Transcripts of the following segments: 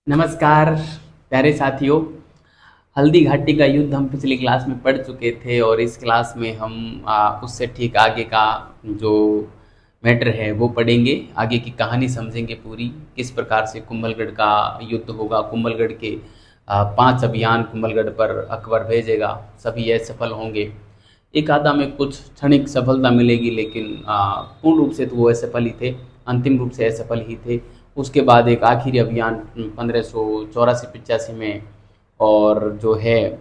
नमस्कार प्यारे साथियों। हल्दी घाटी का युद्ध हम पिछली क्लास में पढ़ चुके थे और इस क्लास में हम उससे ठीक आगे का जो मैटर है वो पढ़ेंगे। आगे की कहानी समझेंगे पूरी, किस प्रकार से कुंभलगढ़ का युद्ध होगा। कुंभलगढ़ के 5 अभियान कुंभलगढ़ पर अकबर भेजेगा, सभी असफल होंगे। एक आधा में कुछ क्षणिक सफलता मिलेगी, लेकिन पूर्ण रूप से तो वो असफल ही थे, अंतिम रूप से असफल ही थे। उसके बाद एक आखिरी अभियान 1584-85 में, और जो है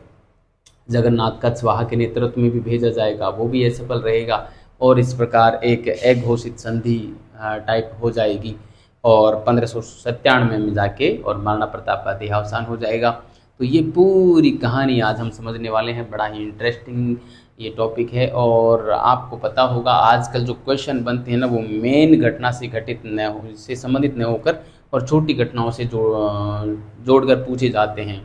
जगन्नाथ कछवाहा के नेतृत्व में भी भेजा जाएगा, वो भी असफल रहेगा। और इस प्रकार एक अघोषित संधि टाइप हो जाएगी और 1597 में जाके और महाराणा प्रताप का देहावसान हो जाएगा। तो ये पूरी कहानी आज हम समझने वाले हैं। बड़ा ही इंटरेस्टिंग ये टॉपिक है। और आपको पता होगा आजकल जो क्वेश्चन बनते हैं ना, वो मेन घटना से घटित न हो, से संबंधित न होकर और छोटी घटनाओं से जोड़कर पूछे जाते हैं।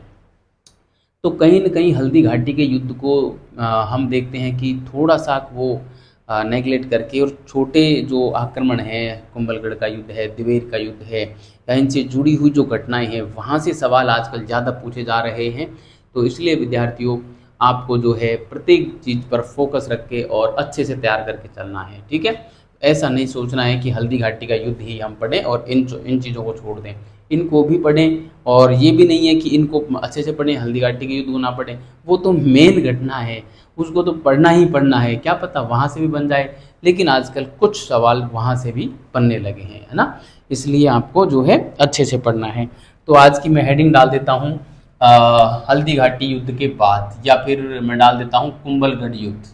तो कहीं न कहीं हल्दी घाटी के युद्ध को हम देखते हैं कि थोड़ा-सा वो नेगलेक्ट करके, और छोटे जो आक्रमण हैं, कुंभलगढ़ का युद्ध है, दिवेर का युद्ध है, या इनसे जुड़ी हुई जो घटनाएँ हैं, वहाँ से सवाल आजकल ज़्यादा पूछे जा रहे हैं। तो इसलिए विद्यार्थियों, आपको जो है प्रत्येक चीज़ पर फोकस रख के और अच्छे से तैयार करके चलना है, ठीक है? ऐसा नहीं सोचना है कि हल्दी घाटी का युद्ध ही हम पढ़ें और इन चीज़ों को छोड़ दें। इनको भी पढ़ें, और ये भी नहीं है कि इनको अच्छे से पढ़ें, हल्दी घाटी के युद्ध को ना पढ़ें। वो तो मेन घटना है, उसको तो पढ़ना ही पढ़ना है। क्या पता वहाँ से भी बन जाए, लेकिन आजकल कुछ सवाल वहाँ से भी बनने लगे हैं, है ना? इसलिए आपको जो है अच्छे से पढ़ना है। तो आज की मैं हेडिंग डाल देता हूँ हल्दी घाटी युद्ध के बाद, या फिर मैं डाल देता हूँ कुंभलगढ़ युद्ध,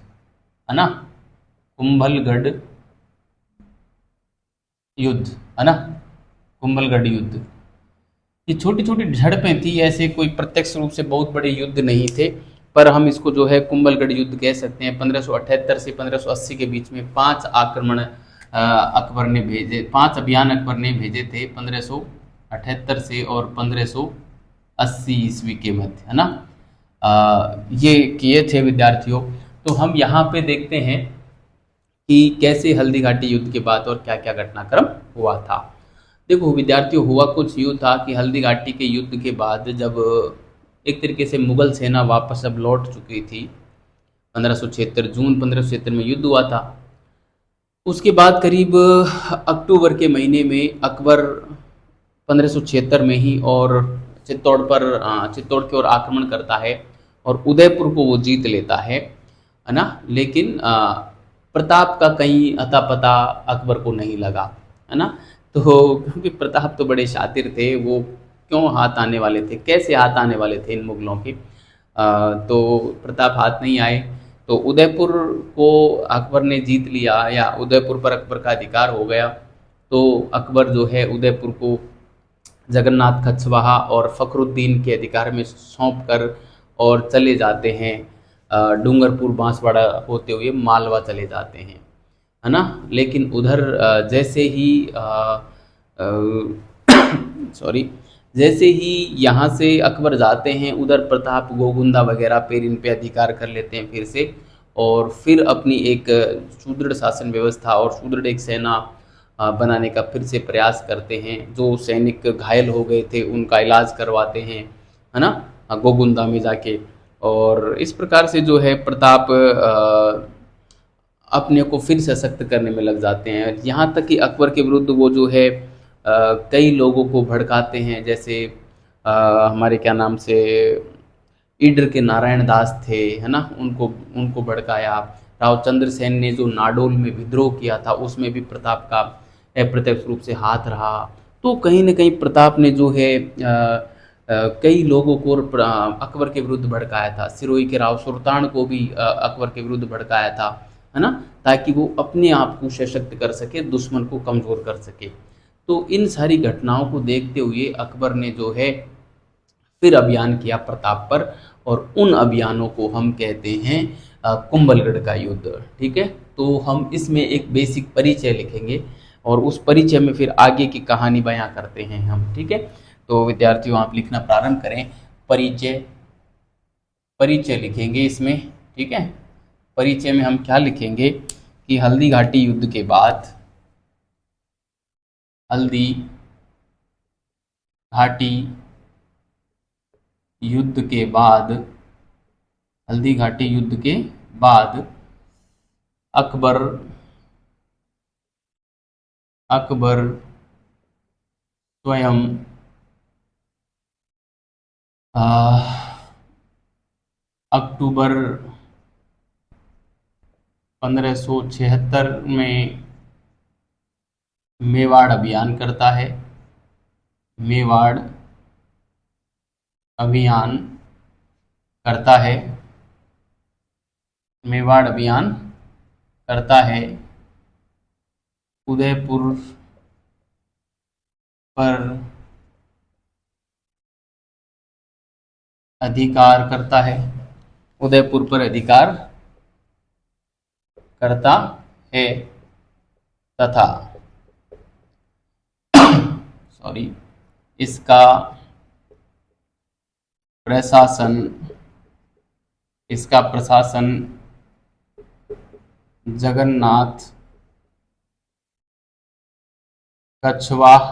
है ना? कुंभलगढ़ युद्ध, है ना? कुंभलगढ़ युद्ध। ये छोटी-छोटी झड़पें थी, ऐसे कोई प्रत्यक्ष रूप से बहुत बड़े युद्ध नहीं थे, पर हम इसको जो है कुंभलगढ़ युद्ध कह सकते हैं। 1578 से 1580 के बीच में 5 आक्रमण अकबर ने भेजे, 5 अभियान अकबर ने भेजे थे 1578 से और 1580 ईस्वी के मध्य, है ना? ये किए थे विद्यार्थियों। तो हम यहाँ पे देखते हैं कि कैसे हल्दी घाटी युद्ध के बाद और क्या-क्या घटनाक्रम हुआ था। देखो विद्यार्थियों, हुआ कुछ यूँ था कि हल्दी घाटी के युद्ध के बाद जब एक तरीके से मुगल सेना वापस अब लौट चुकी थी, 1576 जून 1576 में युद्ध हुआ था। उसके बाद करीब अक्टूबर के महीने में अकबर 1576 में ही और चित्तौड़ की ओर आक्रमण करता है और उदयपुर को वो जीत लेता है ना? लेकिन प्रताप का कहीं अता पता अकबर को नहीं लगा, है ना? तो क्योंकि प्रताप तो बड़े शातिर थे, वो क्यों हाथ आने वाले थे, कैसे हाथ आने वाले थे इन मुगलों के। तो प्रताप हाथ नहीं आए। तो उदयपुर को अकबर ने जीत लिया, या उदयपुर पर अकबर का अधिकार हो गया। तो अकबर जो है उदयपुर को जगन्नाथ कछवाहा और फखरुद्दीन के अधिकार में सौंप कर और चले जाते हैं, डूंगरपुर बांसवाड़ा होते हुए मालवा चले जाते हैं, है ना? लेकिन उधर जैसे ही सॉरी जैसे ही यहाँ से अकबर जाते हैं, उधर प्रताप गोगुंदा वगैरह फिर इन पे अधिकार कर लेते हैं फिर से, और फिर अपनी एक सुदृढ़ शासन व्यवस्था और सुदृढ़ एक सेना बनाने का फिर से प्रयास करते हैं। जो सैनिक घायल हो गए थे उनका इलाज करवाते हैं, है ना? गोगुंदा में जाके। और इस प्रकार से जो है प्रताप अपने को फिर सशक्त करने में लग जाते हैं। यहाँ तक कि अकबर के विरुद्ध वो जो है कई लोगों को भड़काते हैं, जैसे हमारे क्या नाम से ईडर के नारायण दास थे, है ना? उनको उनको भड़काया। राव चंद्र सेन ने जो नाडोल में विद्रोह किया था, उसमें भी प्रताप का अप्रत्यक्ष रूप से हाथ रहा। तो कहीं न कहीं प्रताप ने जो है कई लोगों को अकबर के विरुद्ध भड़काया था। सिरोही के राव सुल्तान को भी अकबर के विरुद्ध भड़काया था, है ना? ताकि वो अपने आप को सशक्त कर सके, दुश्मन को कमज़ोर कर सके। तो इन सारी घटनाओं को देखते हुए अकबर ने जो है फिर अभियान किया प्रताप पर, और उन अभियानों को हम कहते हैं कुंभलगढ़ का युद्ध, ठीक है? तो हम इसमें एक बेसिक परिचय लिखेंगे और उस परिचय में फिर आगे की कहानी बयां करते हैं हम, ठीक है? तो विद्यार्थियों, आप लिखना प्रारंभ करें। परिचय, परिचय लिखेंगे इसमें, ठीक है? परिचय में हम क्या लिखेंगे कि हल्दी घाटी युद्ध के बाद, हल्दी घाटी युद्ध के बाद, हल्दी घाटी युद्ध के बाद अकबर अकबर स्वयं अक्टूबर 1576 में मेवाड़ अभियान करता है। मेवाड़ अभियान करता है। मेवाड़ अभियान करता है। उदयपुर पर अधिकार करता है। उदयपुर पर अधिकार करता है तथा इसका प्रशासन जगन्नाथ कछवाह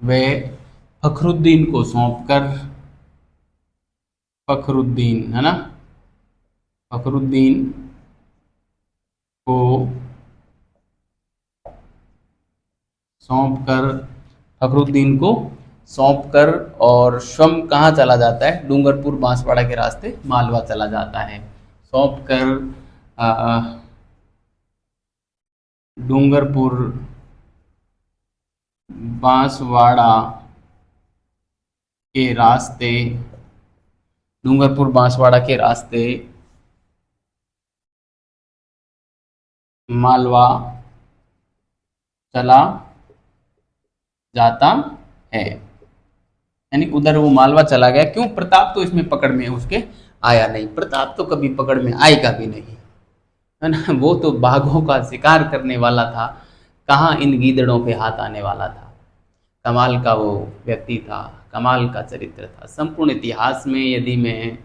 व फखरुद्दीन को सौंपकर, फखरुद्दीन है ना, फखरुद्दीन को सौंपकर और स्वयं कहाँ चला जाता है, डूंगरपुर बांसवाड़ा के रास्ते मालवा चला जाता है। सौंपकर डूंगरपुर बांसवाड़ा के रास्ते मालवा चला जाता है। यानी उधर वो मालवा चला गया। क्यों? प्रताप तो इसमें पकड़ में उसके आया नहीं। प्रताप तो कभी पकड़ में आएगा भी नहीं, है ना। वो तो बाघों का शिकार करने वाला था, कहाँ इन गीदड़ों पे हाथ आने वाला था। कमाल का वो व्यक्ति था, कमाल का चरित्र था। संपूर्ण इतिहास में यदि मैं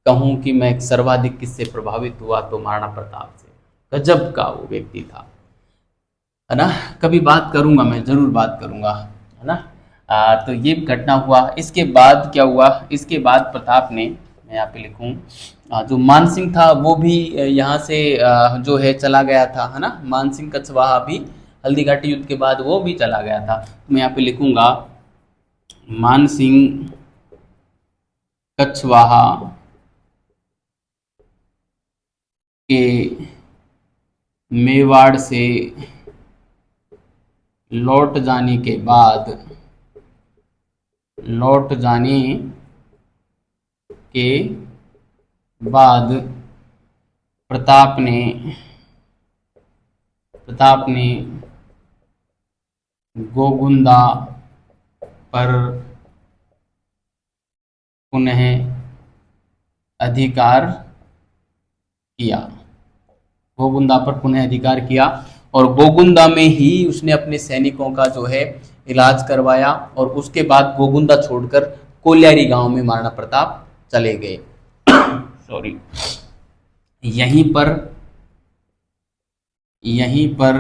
कहूँ कि मैं सर्वाधिक किससे प्रभावित हुआ तो महाराणा प्रताप से। गजब का वो व्यक्ति था, है ना। कभी बात करूंगा, मैं जरूर बात करूंगा, है ना। तो ये घटना हुआ। इसके बाद क्या हुआ? इसके बाद प्रताप ने, मैं यहाँ पे लिखूं, जो मानसिंह था वो भी यहाँ से जो है चला गया था, है ना। मानसिंह कछवाहा भी हल्दी घाटी युद्ध के बाद वो भी चला गया था। तो मैं यहाँ पे लिखूंगा मानसिंह कछवाहा के मेवाड़ से लौट जाने के बाद प्रताप ने गोगुंदा पर पुनः अधिकार किया और गोगुंदा में ही उसने अपने सैनिकों का जो है इलाज करवाया। और उसके बाद गोगुंदा छोड़कर कोल्यारी गांव में महाराणा प्रताप चले गए। सॉरी, यहीं पर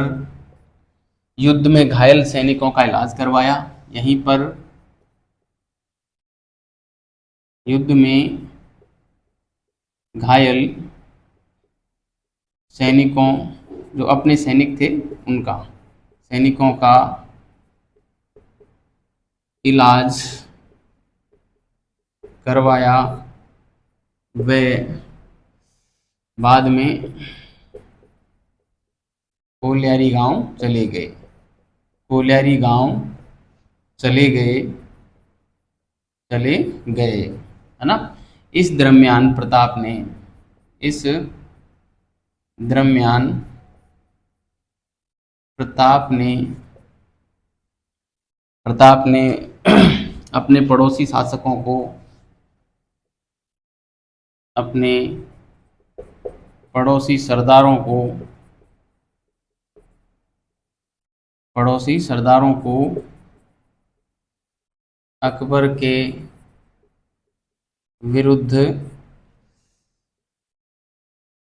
युद्ध में घायल सैनिकों का इलाज करवाया। यहीं पर युद्ध में घायल सैनिकों, जो अपने सैनिक थे उनका, सैनिकों का इलाज करवाया। वे बाद में कोल्यारी गांव चले गए, है ना। इस दरमियान प्रताप ने अपने पड़ोसी शासकों को, अपने पड़ोसी सरदारों को अकबर के विरुद्ध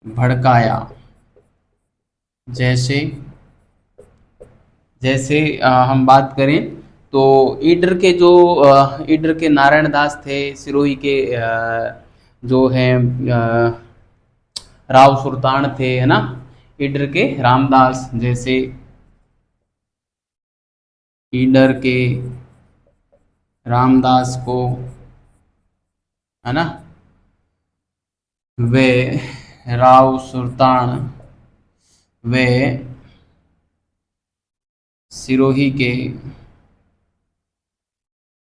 भड़काया। जैसे हम बात करें तो ईडर के नारायण दास थे, सिरोही के जो हैं राव सुल्तान थे, है ना, ईडर के रामदास जैसे, ईडर के रामदास को, है ना, वे राव सुल्तान, वे सिरोही के,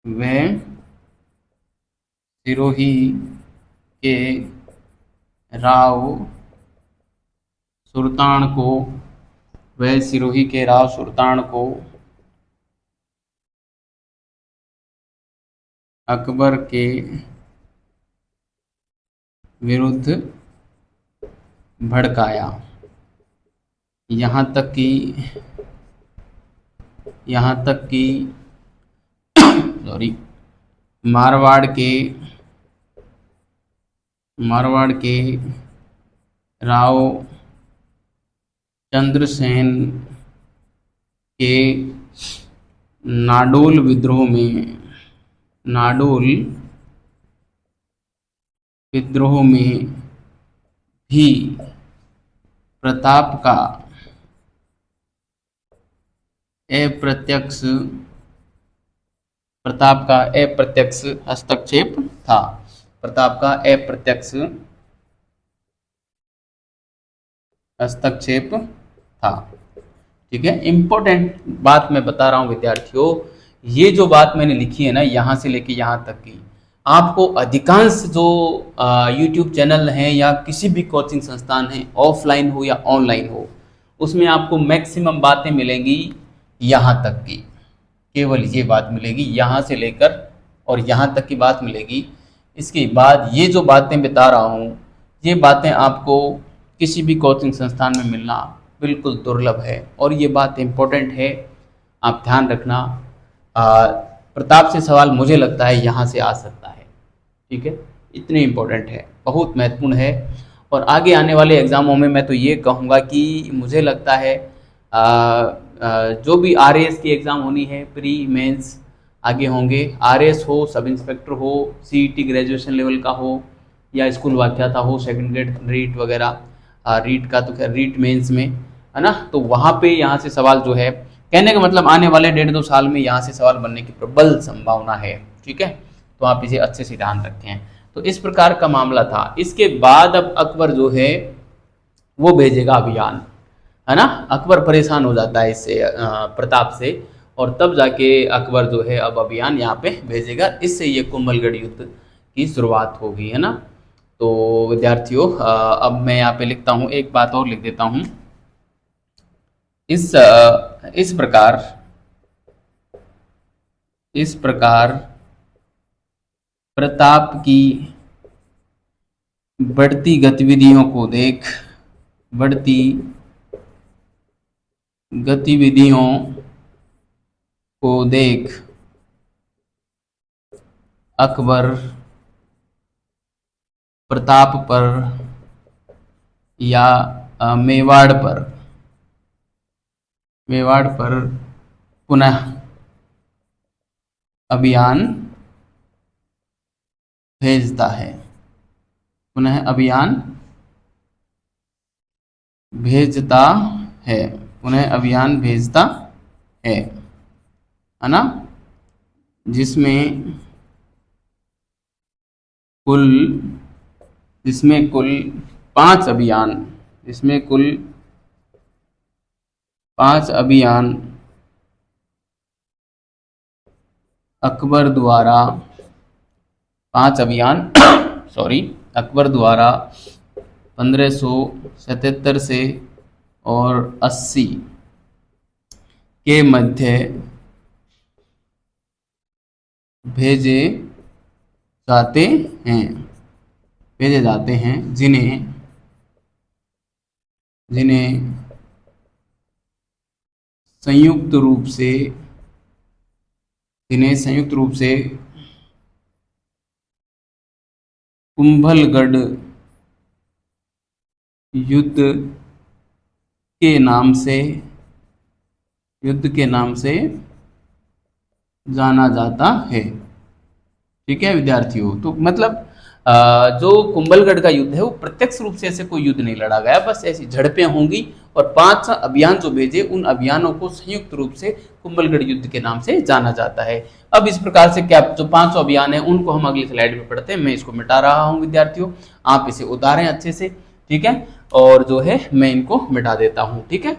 वे सिरोही के राव सुल्तान को, वे सिरोही के राव सुल्तान को अकबर के विरुद्ध भड़काया। यहाँ तक कि सॉरी, मारवाड़ के राव चंद्रसेन के नाडोल विद्रोह में भी प्रताप का अप्रत्यक्ष हस्तक्षेप था। प्रताप का अप्रत्यक्ष हस्तक्षेप था। ठीक है, इंपॉर्टेंट बात मैं बता रहा हूं विद्यार्थियों, ये जो बात मैंने लिखी है ना, यहां से लेके यहां तक की, आपको अधिकांश जो यूट्यूब चैनल हैं या किसी भी कोचिंग संस्थान है, ऑफलाइन हो या ऑनलाइन हो, उसमें आपको मैक्सिमम बातें मिलेंगी यहाँ तक की, केवल ये बात मिलेगी, यहाँ से लेकर और यहाँ तक की बात मिलेगी। इसके बाद ये जो बातें बता रहा हूँ, ये बातें आपको किसी भी कोचिंग संस्थान में मिलना बिल्कुल दुर्लभ है, और ये बात इम्पोर्टेंट है, आप ध्यान रखना। प्रताप से सवाल मुझे लगता है यहाँ से आ सकता है। ठीक है, इतनी इम्पोर्टेंट है, बहुत महत्वपूर्ण है। और आगे आने वाले एग्जामों में मैं तो ये कहूँगा कि मुझे लगता है जो भी RAS की एग्ज़ाम होनी है, प्री मेंस आगे होंगे, RAS हो, सब इंस्पेक्टर हो, CET ग्रेजुएशन लेवल का हो, या स्कूल व्याख्याता हो, सेकंड ग्रेड रीट वगैरह, रीट का तो खैर रीट मेंस में, है ना, तो वहाँ पे यहाँ से सवाल जो है, कहने का मतलब आने वाले 1.5-2 साल में यहाँ से सवाल बनने की प्रबल संभावना है। ठीक है, तो आप इसे अच्छे से ध्यान रखें। तो इस प्रकार का मामला था। इसके बाद अब अकबर जो है वो भेजेगा अभियान, है ना, अकबर परेशान हो जाता है इससे, प्रताप से, और तब जाके अकबर जो है अब अभियान यहाँ पे भेजेगा। इससे ये कुंभलगढ़ युद्ध की शुरुआत होगी, है ना। तो विद्यार्थियों, अब मैं यहाँ पे लिखता हूँ, एक बात और लिख देता हूँ। इस प्रकार प्रताप की बढ़ती गतिविधियों को देख अकबर प्रताप पर या मेवाड़ पर पुनः अभियान भेजता है, है ना, जिसमें कुल 5 अभियान अकबर द्वारा 1577 से और 80 के मध्य भेजे जाते हैं, जिन्हें संयुक्त रूप से कुंभलगढ़ युद्ध के नाम से जाना जाता है। ठीक है विद्यार्थियों, तो मतलब जो कुंभलगढ़ का युद्ध है वो प्रत्यक्ष रूप से ऐसे कोई युद्ध नहीं लड़ा गया, बस ऐसी झड़पें होंगी और 5 अभियान जो भेजे उन अभियानों को संयुक्त रूप से कुंभलगढ़ युद्ध के नाम से जाना जाता है। अब इस प्रकार से क्या जो 500 अभियान है उनको हम अगली स्लाइड में पढ़ते हैं। मैं इसको मिटा रहा हूँ विद्यार्थियों, आप इसे उतारें अच्छे से। ठीक है, और जो है मैं इनको मिटा देता हूँ। ठीक है,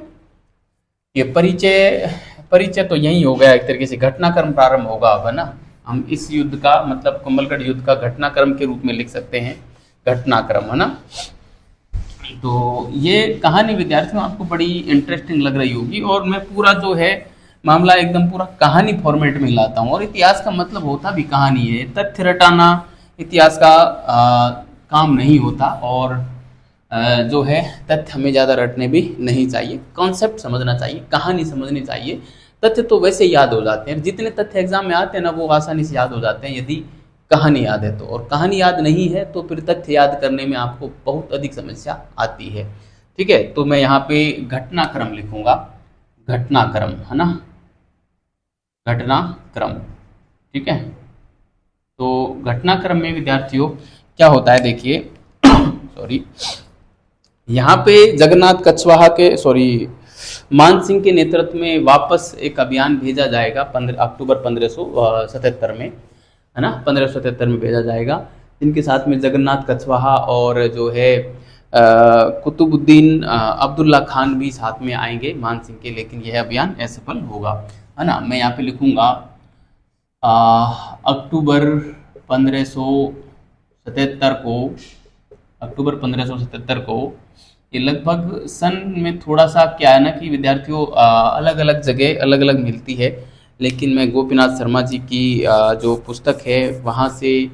ये परिचय परिचय तो यही हो गया, एक तरीके से घटनाक्रम प्रारंभ होगा अब, है ना। हम इस युद्ध का मतलब कुंभलगढ़ युद्ध का घटनाक्रम के रूप में लिख सकते हैं, घटनाक्रम, है ना। तो ये कहानी विद्यार्थियों आपको बड़ी इंटरेस्टिंग लग रही होगी, और मैं पूरा जो है मामला एकदम पूरा कहानी फॉर्मेट में लाता हूँ। और इतिहास का मतलब होता भी कहानी है, तथ्य रटाना इतिहास का काम नहीं होता। और जो है तथ्य हमें ज़्यादा रटने भी नहीं चाहिए, कॉन्सेप्ट समझना चाहिए, कहानी समझनी चाहिए। तथ्य तो वैसे याद हो जाते हैं, जितने तथ्य एग्जाम में आते हैं ना वो आसानी से याद हो जाते हैं यदि कहानी याद है तो। और कहानी याद नहीं है तो फिर तथ्य याद करने में आपको बहुत अधिक समस्या आती है। ठीक है, तो मैं यहाँ पे घटनाक्रम लिखूंगा, घटनाक्रम, है ना, घटनाक्रम। ठीक है, तो घटनाक्रम में विद्यार्थियों क्या होता है देखिए सॉरी, यहाँ पे जगन्नाथ कछवाहा के सॉरी मान सिंह के नेतृत्व में वापस एक अभियान भेजा जाएगा 15 अक्टूबर 1577 में, है ना, 1577 में भेजा जाएगा, जिनके साथ में जगन्नाथ कछवाहा और जो है कुतुबुद्दीन अब्दुल्ला खान भी साथ में आएंगे मान सिंह के, लेकिन यह अभियान असफल होगा, है ना। मैं यहाँ पे लिखूंगा अक्टूबर 1577 को, अक्टूबर 1577 को, ये लगभग सन में थोड़ा सा क्या है ना कि विद्यार्थियों अलग अलग जगह अलग अलग मिलती है, लेकिन मैं गोपीनाथ शर्मा जी की जो पुस्तक है वहाँ से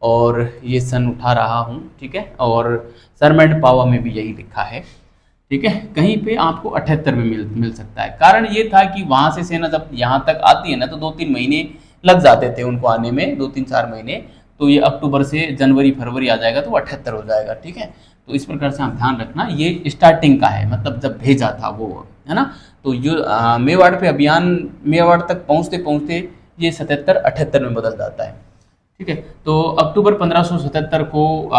और ये सन उठा रहा हूँ। ठीक है, और सरमैंड पावा में भी यही लिखा है। ठीक है, कहीं पे आपको 78 में मिल सकता है। कारण ये था कि वहाँ से सेना जब यहाँ तक आती है ना तो 2-3 महीने लग जाते थे उनको आने में, 2-3-4 महीने। तो ये अक्टूबर से जनवरी फरवरी आ जाएगा तो 78 हो जाएगा। ठीक है, तो इस प्रकार से आप ध्यान रखना, ये स्टार्टिंग का है, मतलब जब भेजा था वो, है ना। तो जो मेवाड़ पे अभियान, मेवाड़ तक पहुँचते पहुँचते ये 77-78 में बदल जाता है। ठीक है, तो अक्टूबर 1577 को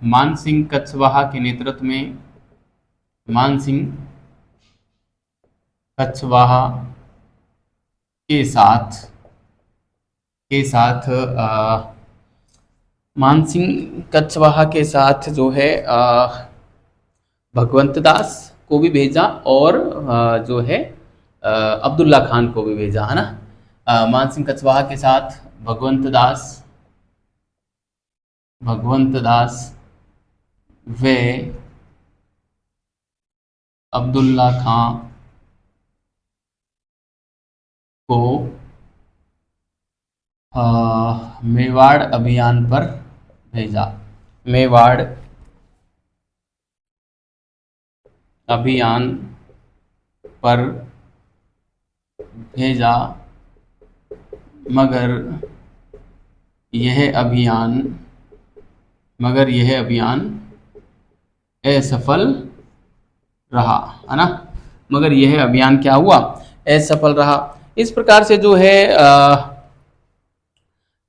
मान सिंह कछवाहा के नेतृत्व में, मान सिंह कछवाहा के साथ मान सिंह कछवाहा के साथ जो है भगवंत दास को भी भेजा और जो है अब्दुल्ला खान को भी भेजा, है ना। मान सिंह कछवाहा के साथ भगवंत दास व अब्दुल्ला खान को मेवाड़ अभियान पर भेजा, मेवाड़ अभियान पर भेजा, मगर यह अभियान असफल रहा, है ना। मगर यह अभियान क्या हुआ, असफल रहा। इस प्रकार से जो है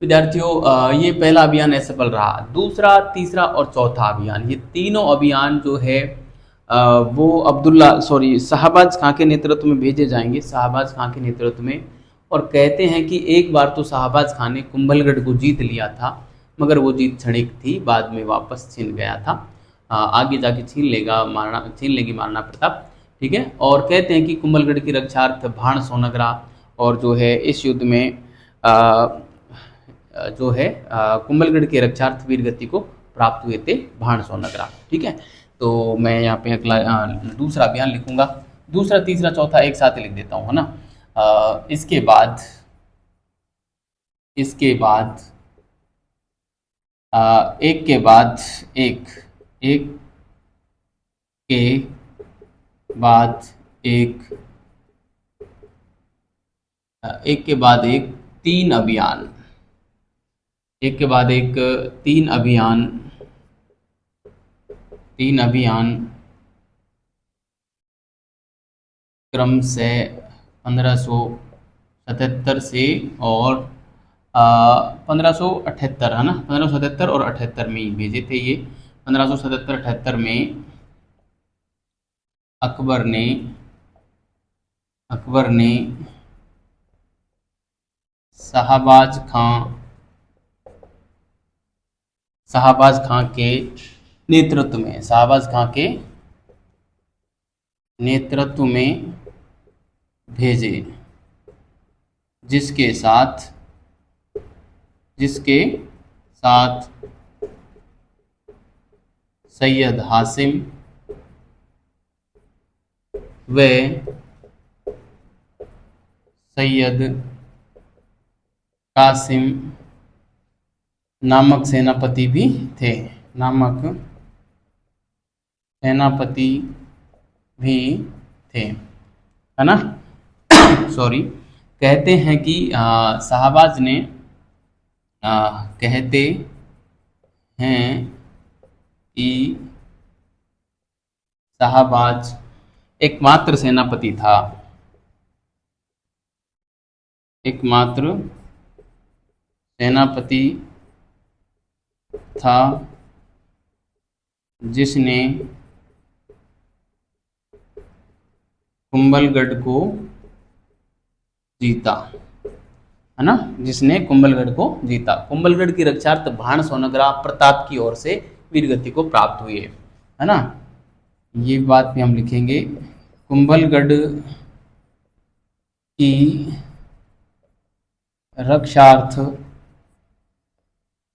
विद्यार्थियों ये पहला अभियान असफल रहा। दूसरा, तीसरा और चौथा अभियान, ये तीनों अभियान जो है वो शाहबाज खां के नेतृत्व में भेजे जाएंगे, शाहबाज खां के नेतृत्व में। और कहते हैं कि एक बार तो शाहबाज खां ने कुंभलगढ़ को जीत लिया था, मगर वो जीत क्षणिक थी, बाद में वापस छिन गया था। आगे जाके छीन लेगी महाराणा प्रताप। ठीक है, और कहते हैं कि कुंभलगढ़ की रक्षार्थ भाण सोनगरा और जो है इस युद्ध में जो है कुंभलगढ़ के रक्षार्थ वीर गति को प्राप्त हुए थे भाण सोनगरा। ठीक है, तो मैं यहाँ पे अगला दूसरा अभियान लिखूंगा, दूसरा, तीसरा, चौथा एक साथ लिख देता हूँ, है ना। इसके बाद एक के बाद एक, एक के बाद एक, एक के बाद एक तीन अभियान, एक के बाद एक तीन अभियान क्रम से 1500 77 से और 1578 है ना, 1577 और 78 में ही भेजे थे ये। 1577-78 में अकबर ने शाहबाज खां के नेतृत्व में भेजे, जिसके साथ सैयद हासिम व सैयद कासिम नामक सेनापति भी थे, है ना। सॉरी, कहते हैं कि शाहबाज ने कहते हैं कि शाहबाज एकमात्र सेनापति था जिसने कुंभलगढ़ को जीता, है ना, जिसने कुंभलगढ़ को जीता। कुंभलगढ़ की रक्षार्थ भाण सोनग्रा प्रताप की ओर से वीरगति को प्राप्त हुए, है ना। ये बात भी हम लिखेंगे, कुंभलगढ़ की रक्षार्थ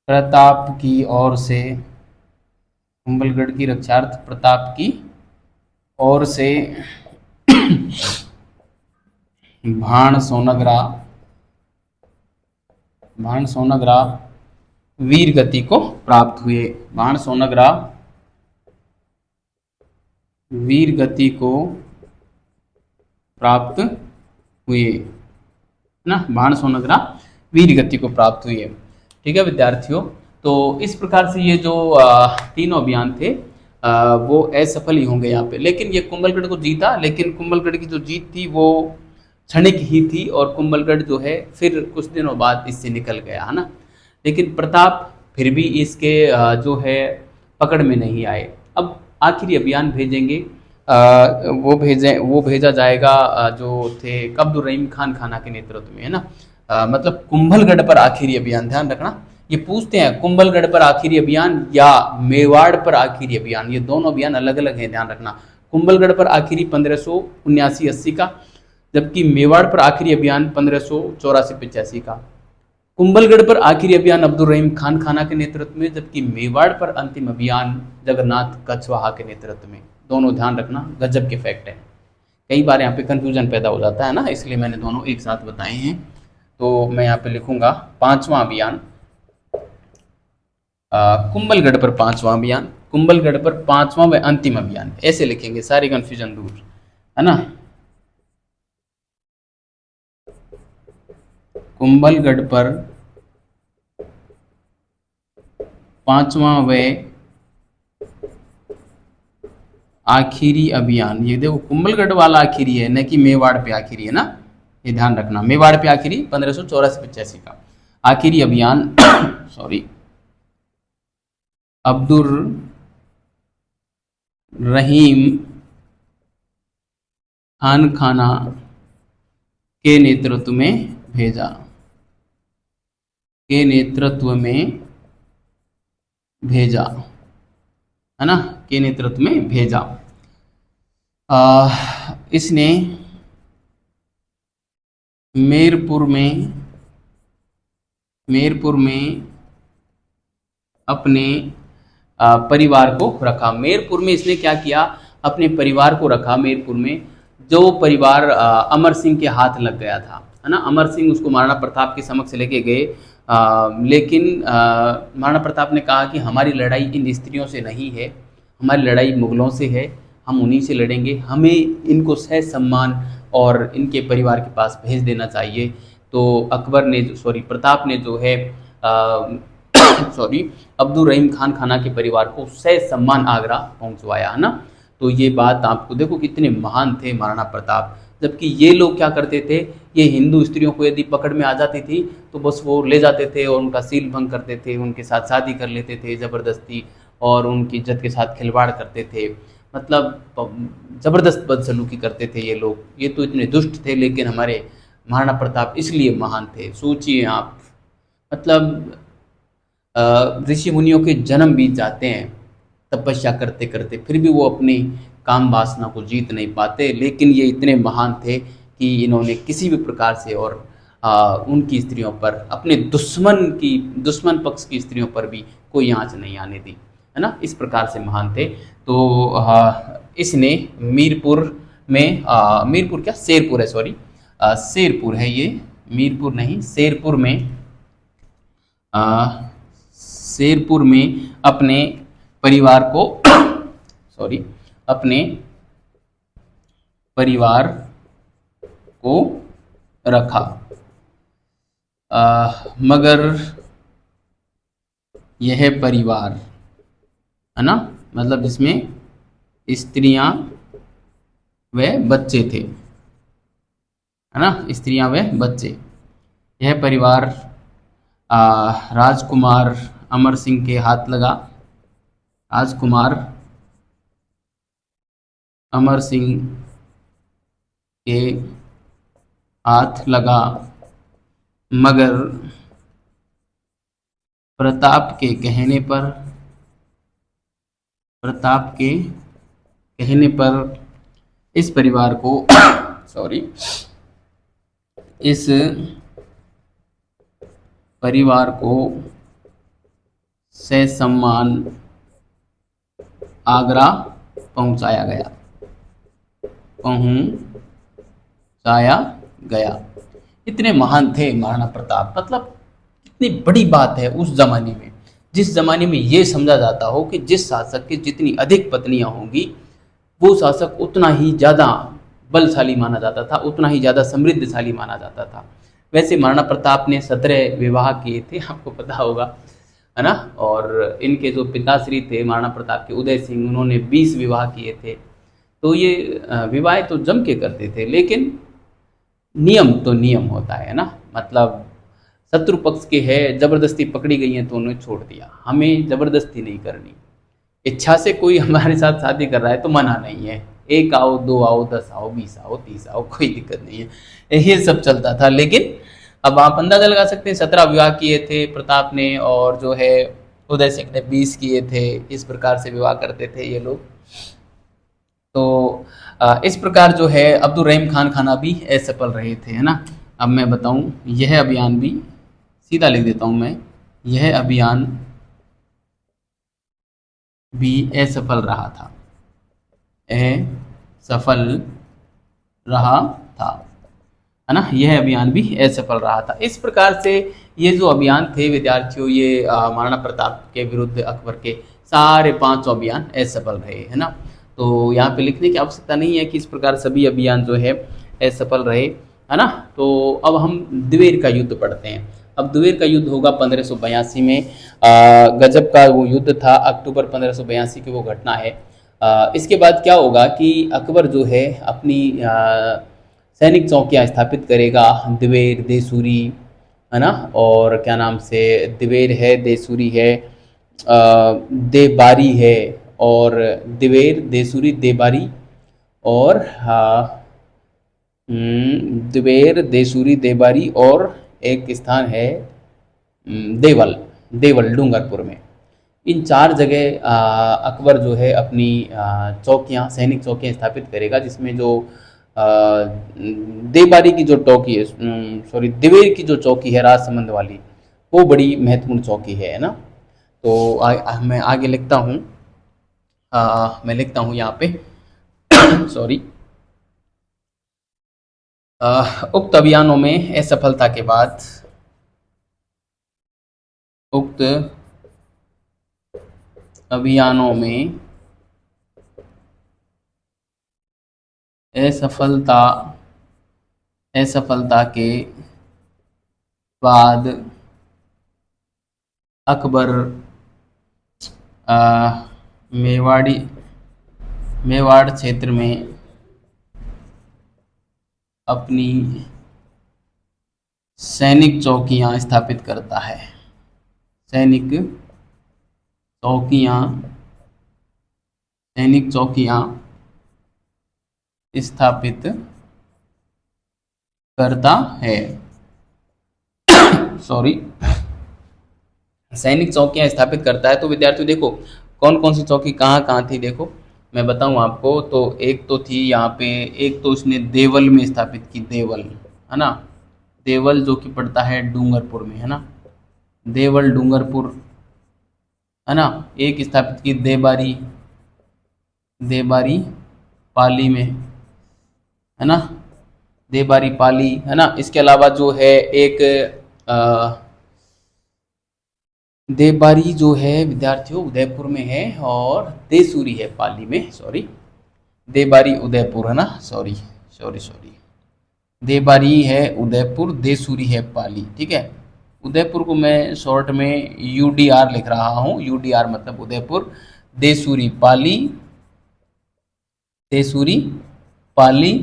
प्रताप की ओर से, कुंभलगढ़ की रक्षार्थ प्रताप की ओर से भाण सोनग्रा वीर गति को प्राप्त हुए। भाण सोनग्रा वीर गति को प्राप्त हुए, ना, बाण सोनग्रा वीर गति को प्राप्त हुए। ठीक है विद्यार्थियों, तो इस प्रकार से ये जो तीनों अभियान थे वो असफल ही होंगे यहाँ पे। लेकिन ये कुंभलगढ़ को जीता, लेकिन कुंभलगढ़ की जो जीत थी वो क्षणिक ही थी और कुंभलगढ़ जो है फिर कुछ दिनों बाद इससे निकल गया, है ना। लेकिन प्रताप फिर भी इसके जो है पकड़ में नहीं आए। अब आखिरी अभियान भेजेंगे, वो भेजा जाएगा जो थे अब्दुल रहीम खान खाना के नेतृत्व में, है ना। मतलब कुंभलगढ़ पर आखिरी अभियान, ध्यान रखना, ये पूछते हैं कुंभलगढ़ पर आखिरी अभियान या मेवाड़ पर आखिरी अभियान, ये दोनों अभियान अलग अलग हैं, ध्यान रखना। कुंभलगढ़ पर आखिरी 1579-80 का, जबकि मेवाड़ पर आखिरी अभियान 1584-85 का। कुंभलगढ़ पर आखिरी अभियान अब्दुल रहीम खान खाना के नेतृत्व में, जबकि मेवाड़ पर अंतिम अभियान जगन्नाथ कछवाहा के नेतृत्व में। दोनों ध्यान रखना, गजब के फैक्ट हैं। कई बार यहाँ पे कंफ्यूजन पैदा हो जाता है ना, इसलिए मैंने दोनों एक साथ बताए हैं। तो मैं यहाँ पे लिखूंगा पांचवा अभियान, कुंभलगढ़ पर पांचवा अभियान, कुंभलगढ़ पर पांचवा व अंतिम अभियान, ऐसे लिखेंगे, सारी कंफ्यूजन दूर, है ना। कुंभलगढ़ पर पांचवा व आखिरी अभियान, ये देखो कुंभलगढ़ वाला आखिरी है, न कि मेवाड़ पे आखिरी, है ना, ये ध्यान रखना। मेवाड़ पे आखिरी 1584-85 का आखिरी अभियान सॉरी, अब्दुल रहीम खान खाना के नेतृत्व में भेजा, है ना, के नेतृत्व में भेजा। इसने मेरपुर में अपने परिवार को रखा। मेरपुर में इसने क्या किया, अपने परिवार को रखा। मेरपुर में जो परिवार अमर सिंह के हाथ लग गया था, है ना, अमर सिंह उसको महाराणा प्रताप के समक्ष लेके गए, लेकिन महाराणा प्रताप ने कहा कि हमारी लड़ाई इन स्त्रियों से नहीं है, हमारी लड़ाई मुगलों से है, हम उन्हीं से लड़ेंगे, हमें इनको सह सम्मान और इनके परिवार के पास भेज देना चाहिए। तो अकबर ने प्रताप ने जो है अब्दुल रहीम खान खाना के परिवार को सह सम्मान आगरा पहुंचवाया, है ना। तो ये बात आपको देखो कितने महान थे महाराणा प्रताप। जबकि ये लोग क्या करते थे, ये हिंदू स्त्रियों को यदि पकड़ में आ जाती थी तो बस वो ले जाते थे और उनका सील भंग करते थे, उनके साथ शादी कर लेते थे ज़बरदस्ती, और उनकी इज्जत के साथ खिलवाड़ करते थे। मतलब ज़बरदस्त बदसलूकी करते थे ये लोग। ये तो इतने दुष्ट थे, लेकिन हमारे महाराणा प्रताप इसलिए महान थे। सोचिए आप, मतलब ऋषि मुनियों के जन्म बीत जाते हैं तपस्या करते करते, फिर भी वो अपनी काम वासना को जीत नहीं पाते, लेकिन ये इतने महान थे कि इन्होंने किसी भी प्रकार से और उनकी स्त्रियों पर, अपने दुश्मन पक्ष की स्त्रियों पर भी कोई आंच नहीं आने दी, है ना। इस प्रकार से महान थे। तो इसने मीरपुर में, मीरपुर क्या, शेरपुर है, सॉरी, शेरपुर है ये, मीरपुर नहीं, शेरपुर में, शेरपुर में अपने परिवार को सॉरी, अपने परिवार को रखा। मगर यह परिवार, है ना, मतलब जिसमें स्त्रियां व बच्चे थे, है ना, स्त्रियां व बच्चे, यह परिवार राजकुमार अमर सिंह के हाथ लगा। राजकुमार अमर सिंह के हाथ लगा, मगर प्रताप के कहने पर इस परिवार को सॉरी, इस परिवार को ससम्मान आगरा पहुंचाया गया। इतने महान थे महाराणा प्रताप। मतलब कितनी बड़ी बात है उस जमाने में, जिस जमाने में ये समझा जाता हो कि जिस शासक की जितनी अधिक पत्नियां होंगी, वो शासक उतना ही ज़्यादा बलशाली माना जाता था, उतना ही ज़्यादा समृद्धशाली माना जाता था। वैसे महाराणा प्रताप ने 17 विवाह किए थे, आपको पता होगा, है ना। और इनके जो पिताश्री थे महाराणा प्रताप के, उदय सिंह, उन्होंने 20 विवाह किए थे। तो ये विवाह तो जम के करते थे, लेकिन नियम तो नियम होता है ना। मतलब शत्रु पक्ष के है, जबरदस्ती पकड़ी गई हैं तो उन्हें छोड़ दिया। हमें जबरदस्ती नहीं करनी। इच्छा से कोई हमारे साथ शादी कर रहा है तो मना नहीं है, 1 आओ, 2 आओ, 10 आओ, 20 आओ, 30 आओ, कोई दिक्कत नहीं है। ये सब चलता था। लेकिन अब आप अंदाजा लगा सकते हैं, 17 विवाह किए थे प्रताप ने, और जो है उदय सिंह ने 20 किए थे। इस प्रकार से विवाह करते थे ये लोग। तो इस प्रकार जो है अब्दुल रहीम खान खाना भी असफल रहे थे, है ना। अब मैं बताऊं, यह अभियान भी, सीधा लिख देता हूं मैं, यह अभियान भी असफल रहा था, असफल रहा था, है ना। यह अभियान भी असफल रहा था। इस प्रकार से ये जो अभियान थे विद्यार्थियों, ये महाराणा प्रताप के विरुद्ध अकबर के सारे 5 अभियान असफल रहे, है ना। तो यहाँ पे लिखने की आवश्यकता नहीं है कि इस प्रकार सभी अभियान जो है असफल रहे, है ना। तो अब हम द्वेर का युद्ध पढ़ते हैं। अब द्वेर का युद्ध होगा 1582 में। गजब का वो युद्ध था, अक्टूबर 1582 की वो घटना है। इसके बाद क्या होगा कि अकबर जो है अपनी सैनिक चौकियाँ स्थापित करेगा, द्वेर, देसूरी, है ना, और क्या नाम से, द्वेर है, देसूरी है, देबारी है, और द्वेर, देसूरी, देबारी, और द्वेर, देसूरी, देबारी, और एक स्थान है देवल, देवल डूंगरपुर में। इन 4 जगह अकबर जो है अपनी चौकियाँ, सैनिक चौकियाँ स्थापित करेगा, जिसमें जो देबारी की जो चौकी है, सॉरी, द्वेर की जो चौकी है राजसमंद वाली, वो बड़ी महत्वपूर्ण चौकी है ना। तो मैं आगे लिखता हूँ, मैं लिखता हूँ यहाँ पे सॉरी, उक्त अभियानों में असफलता के बाद, उक्त अभियानों में असफलता के बाद अकबर मेवाड़ क्षेत्र में अपनी सैनिक चौकियां स्थापित करता है। सैनिक चौकियां सैनिक चौकियां स्थापित करता है। सॉरी, सैनिक चौकियां स्थापित करता है। तो विद्यार्थियों देखो कौन कौन सी चौकी कहाँ कहाँ थी, देखो मैं बताऊं आपको। तो एक तो थी यहाँ पे, एक तो इसने देवल में स्थापित की, देवल है ना, देवल जो कि पड़ता है डूंगरपुर में, है ना, देवल डूंगरपुर, है ना। एक स्थापित की देबारी, देबारी पाली में, है ना, देबारी पाली, है ना। इसके अलावा जो है एक देवबारी जो है विद्यार्थियों उदयपुर में है, और देसूरी है पाली में, सॉरी, देवबारी उदयपुर है ना, सॉरी सॉरी सॉरी, देवबारी है उदयपुर, देसूरी है पाली, ठीक है। उदयपुर को मैं शॉर्ट में यूडीआर लिख रहा हूँ, यूडीआर मतलब उदयपुर, देसूरी पाली, देसूरी पाली,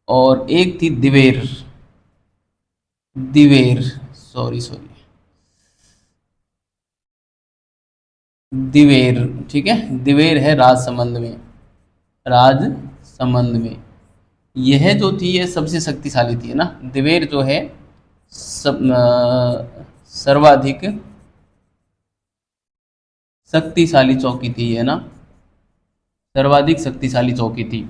और एक थी दिवेर, दिवेर, सॉरी सॉरी, दिवेर, ठीक है, दिवेर है राजसमंद में, राजसमंद में। यह जो थी ये सबसे शक्तिशाली थी, है ना, दिवेर जो है सर्वाधिक शक्तिशाली चौकी थी, है ना, सर्वाधिक शक्तिशाली चौकी थी,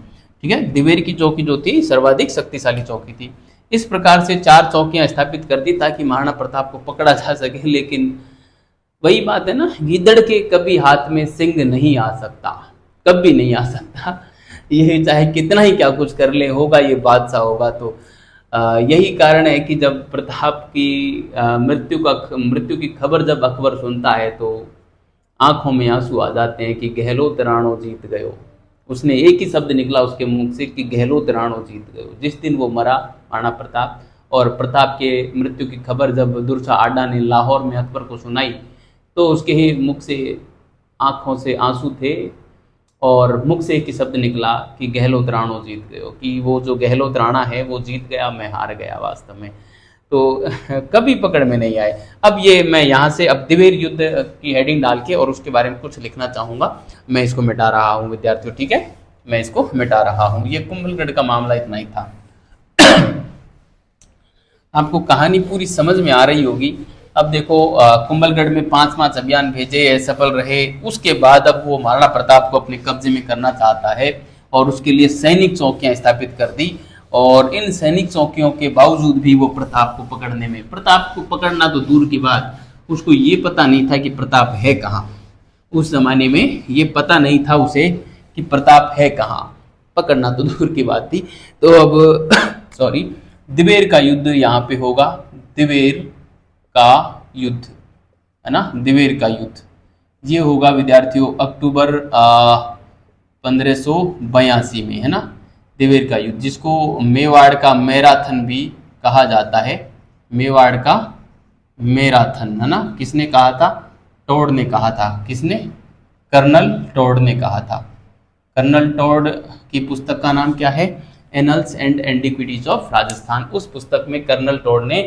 ठीक है। दिवेर की चौकी जो थी सर्वाधिक शक्तिशाली चौकी थी। इस प्रकार से 4 चौकियां स्थापित कर दी ताकि महाराणा प्रताप को पकड़ा जा सके। लेकिन वही बात है ना, गीदड़ के कभी हाथ में सिंग नहीं आ सकता, कभी नहीं आ सकता। ये चाहे कितना ही क्या कुछ कर ले, होगा ये बादशाह होगा। तो यही कारण है कि जब प्रताप की मृत्यु की खबर जब अकबर सुनता है तो आंखों में आंसू आ जाते हैं कि गहलोत राणो जीत गयो। उसने एक ही शब्द निकला उसके मुंह से कि गहलोत राणो जीत गयो। जिस दिन वो मरा महाराणा प्रताप, और प्रताप के मृत्यु की खबर जब दुर्सा आडा ने लाहौर में अकबर को सुनाई, तो उसके ही मुख से आंखों से आंसू थे, और मुख से एक ही शब्द निकला कि गहलोत राणो जीत गयो, कि वो जो गहलोत राणा है वो जीत गया, मैं हार गया वास्तव में। तो कभी पकड़ में नहीं आए। अब ये मैं यहाँ से अब दिवेर युद्ध की हेडिंग डाल के और उसके बारे में कुछ लिखना चाहूँगा। मैं इसको मिटा रहा हूँ विद्यार्थियों, ठीक है, मैं इसको मिटा रहा हूँ। ये कुंभलगढ़ का मामला इतना ही था। आपको कहानी पूरी समझ में आ रही होगी। अब देखो कुंभलगढ़ में 5 अभियान भेजे, सफल रहे। उसके बाद अब वो महाराणा प्रताप को अपने कब्जे में करना चाहता है और उसके लिए सैनिक चौकियां स्थापित कर दी। और इन सैनिक चौकियों के बावजूद भी वो प्रताप को पकड़ने में, प्रताप को पकड़ना तो दूर की बात, उसको ये पता नहीं था कि प्रताप है कहाँ। उस जमाने में ये पता नहीं था उसे कि प्रताप है कहाँ, पकड़ना तो दूर की बात थी। तो अब सॉरी, दिवेर का युद्ध यहाँ पे होगा, दिवेर का युद्ध, है ना, दिवेर का युद्ध ये होगा विद्यार्थियों अक्टूबर 1582 में, है ना, दिवेर का युद्ध, जिसको मेवाड़ का मैराथन भी कहा जाता है। मेवाड़ का मैराथन, है ना, किसने कहा था? टोड ने कहा था। किसने? कर्नल टोड ने कहा था। कर्नल टोड की पुस्तक का नाम क्या है? Annuls and antiquities of Rajasthan. उस पुस्तक में कर्नल टोड ने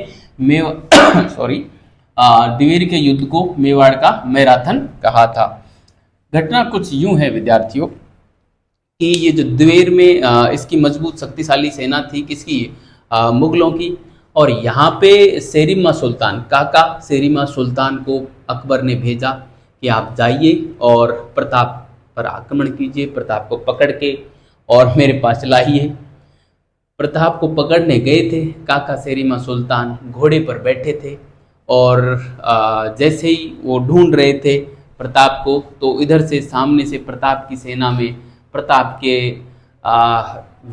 दिवेर के युद्ध को मेवाड़ का मैराथन कहा था। घटना कुछ यूं है विद्यार्थियों कि ये जो दिवेर में इसकी मजबूत शक्तिशाली सेना थी, किसकी? मुगलों की। और यहाँ पे सेरिमा सुल्तान, काका सेरिमा सुल्तान को अकबर ने भेजा कि आप जाइए और प्रताप पर आक्रमण कीजिए, प्रताप को पकड़ के और मेरे पास लाइए। प्रताप को पकड़ने गए थे, काका सेरिमा सुल्तान घोड़े पर बैठे थे, और जैसे ही वो ढूंढ रहे थे प्रताप को, तो इधर से सामने से प्रताप की सेना में प्रताप के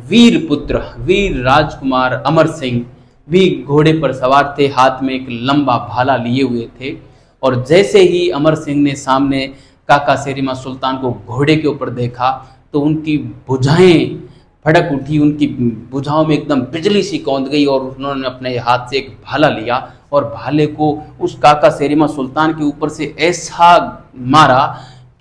वीर पुत्र वीर राजकुमार अमर सिंह भी घोड़े पर सवार थे, हाथ में एक लंबा भाला लिए हुए थे। और जैसे ही अमर सिंह ने सामने काका सेरिमा सुल्तान को घोड़े के ऊपर देखा तो उनकी भुजाएं फड़क उठी, उनकी भुजाओं में एकदम बिजली सी कौंध गई, और उन्होंने अपने हाथ से एक भाला लिया और भाले को उस काका सेरिमा सुल्तान के ऊपर से ऐसा मारा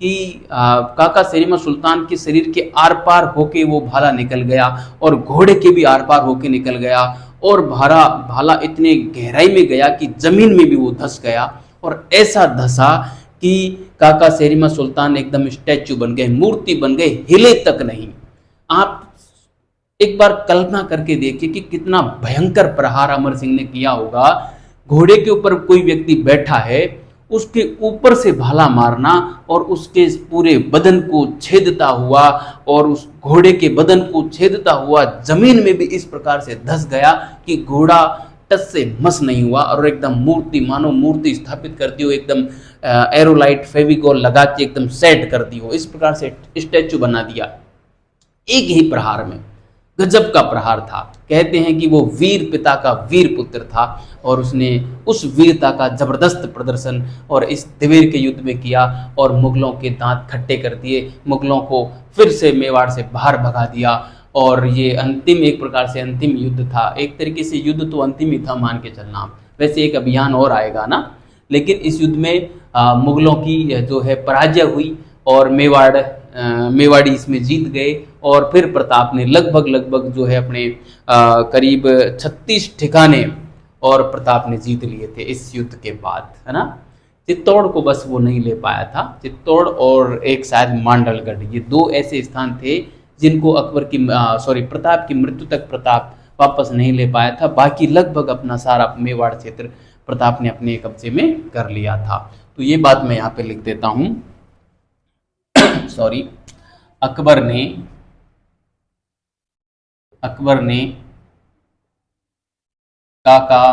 कि काका सेरिमा सुल्तान के शरीर के आर पार होके वो भाला निकल गया और घोड़े के भी आर पार होके निकल गया और भाला इतने गहराई में गया कि जमीन में भी वो धंस गया और ऐसा धंसा कि काका सेरिमा सुल्तान एकदम स्टैचू बन गए, मूर्ति बन गए, हिले तक नहीं। आप एक बार कल्पना करके देखिए कि कितना भयंकर प्रहार अमर सिंह ने किया होगा। घोड़े के ऊपर कोई व्यक्ति बैठा है, उसके ऊपर से भाला मारना और उसके पूरे बदन को छेदता हुआ और उस घोड़े के बदन को छेदता हुआ जमीन में भी इस प्रकार से धंस गया कि घोड़ा टस से मस नहीं हुआ और एकदम मूर्ति, मानो मूर्ति स्थापित करती हो, एकदम एरोलाइट फेविकॉल लगा के एकदम सेट कर दी हो, इस प्रकार से स्टैचू बना दिया एक ही प्रहार में। गजब का प्रहार था। कहते हैं कि वो वीर पिता का वीर पुत्र था और उसने उस वीरता का जबरदस्त प्रदर्शन और इस दिवेर के युद्ध में किया और मुगलों के दांत खट्टे कर दिए, मुगलों को फिर से मेवाड़ से बाहर भगा दिया। और ये अंतिम, एक प्रकार से अंतिम युद्ध था। एक तरीके से युद्ध तो अंतिम ही था मान के चलना। वैसे एक अभियान और आएगा ना, लेकिन इस युद्ध में मुगलों की जो है पराजय हुई और मेवाड़ी इसमें जीत गए और फिर प्रताप ने लगभग जो है अपने करीब 36 ठिकाने और प्रताप ने जीत लिए थे इस युद्ध के बाद, है ना। चित्तौड़ को बस वो नहीं ले पाया था। चित्तौड़ और एक शायद मांडलगढ़, ये दो ऐसे स्थान थे जिनको प्रताप की मृत्यु तक प्रताप वापस नहीं ले पाया था। बाकी लगभग अपना सारा मेवाड़ क्षेत्र प्रताप ने अपने कब्जे में कर लिया था। तो ये बात मैं यहाँ पे लिख देता हूँ। अकबर ने काका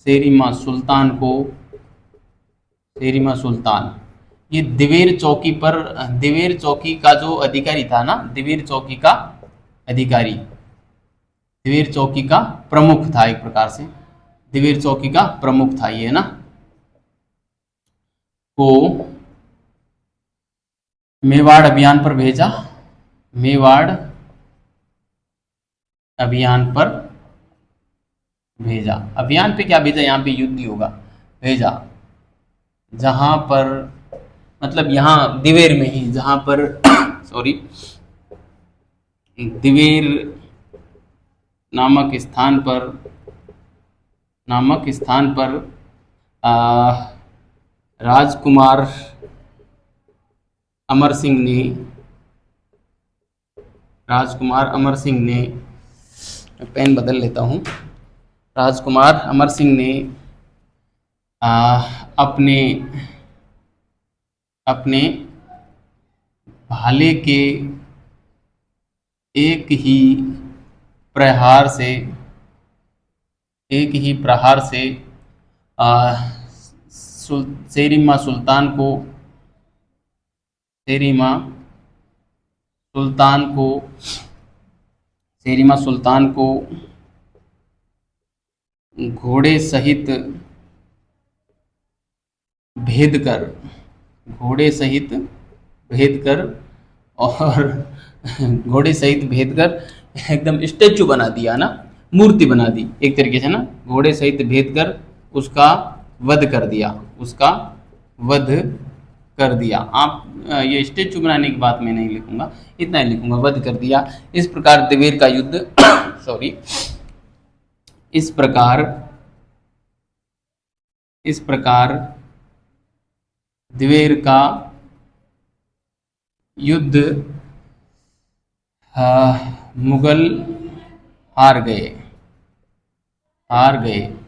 सेरिमा सुल्तान ये दिवेर चौकी का जो अधिकारी था ना, दिवेर चौकी का प्रमुख था, एक प्रकार से दिवेर चौकी का प्रमुख था ये, है ना, को मेवाड़ अभियान पर भेजा। अभियान पे क्या भेजा, यहाँ पे युद्ध ही होगा, भेजा जहां पर, मतलब यहाँ दिवेर में ही, जहां पर दिवेर नामक स्थान पर राजकुमार अमर सिंह ने पेन बदल लेता हूँ। राजकुमार अमर सिंह ने अपने भाले के एक ही प्रहार से सेरिमा सुल्तान को घोड़े सहित भेद कर एकदम स्टैचू बना दिया ना, मूर्ति बना दी एक तरीके से ना, घोड़े सहित भेद कर उसका वध कर दिया। आप ये स्टैचू बनाने की बात मैं नहीं लिखूंगा, इतना ही लिखूंगा, वध कर दिया। इस प्रकार दिवेर का युद्ध इस प्रकार दिवेर का युद्ध मुगल हार गए,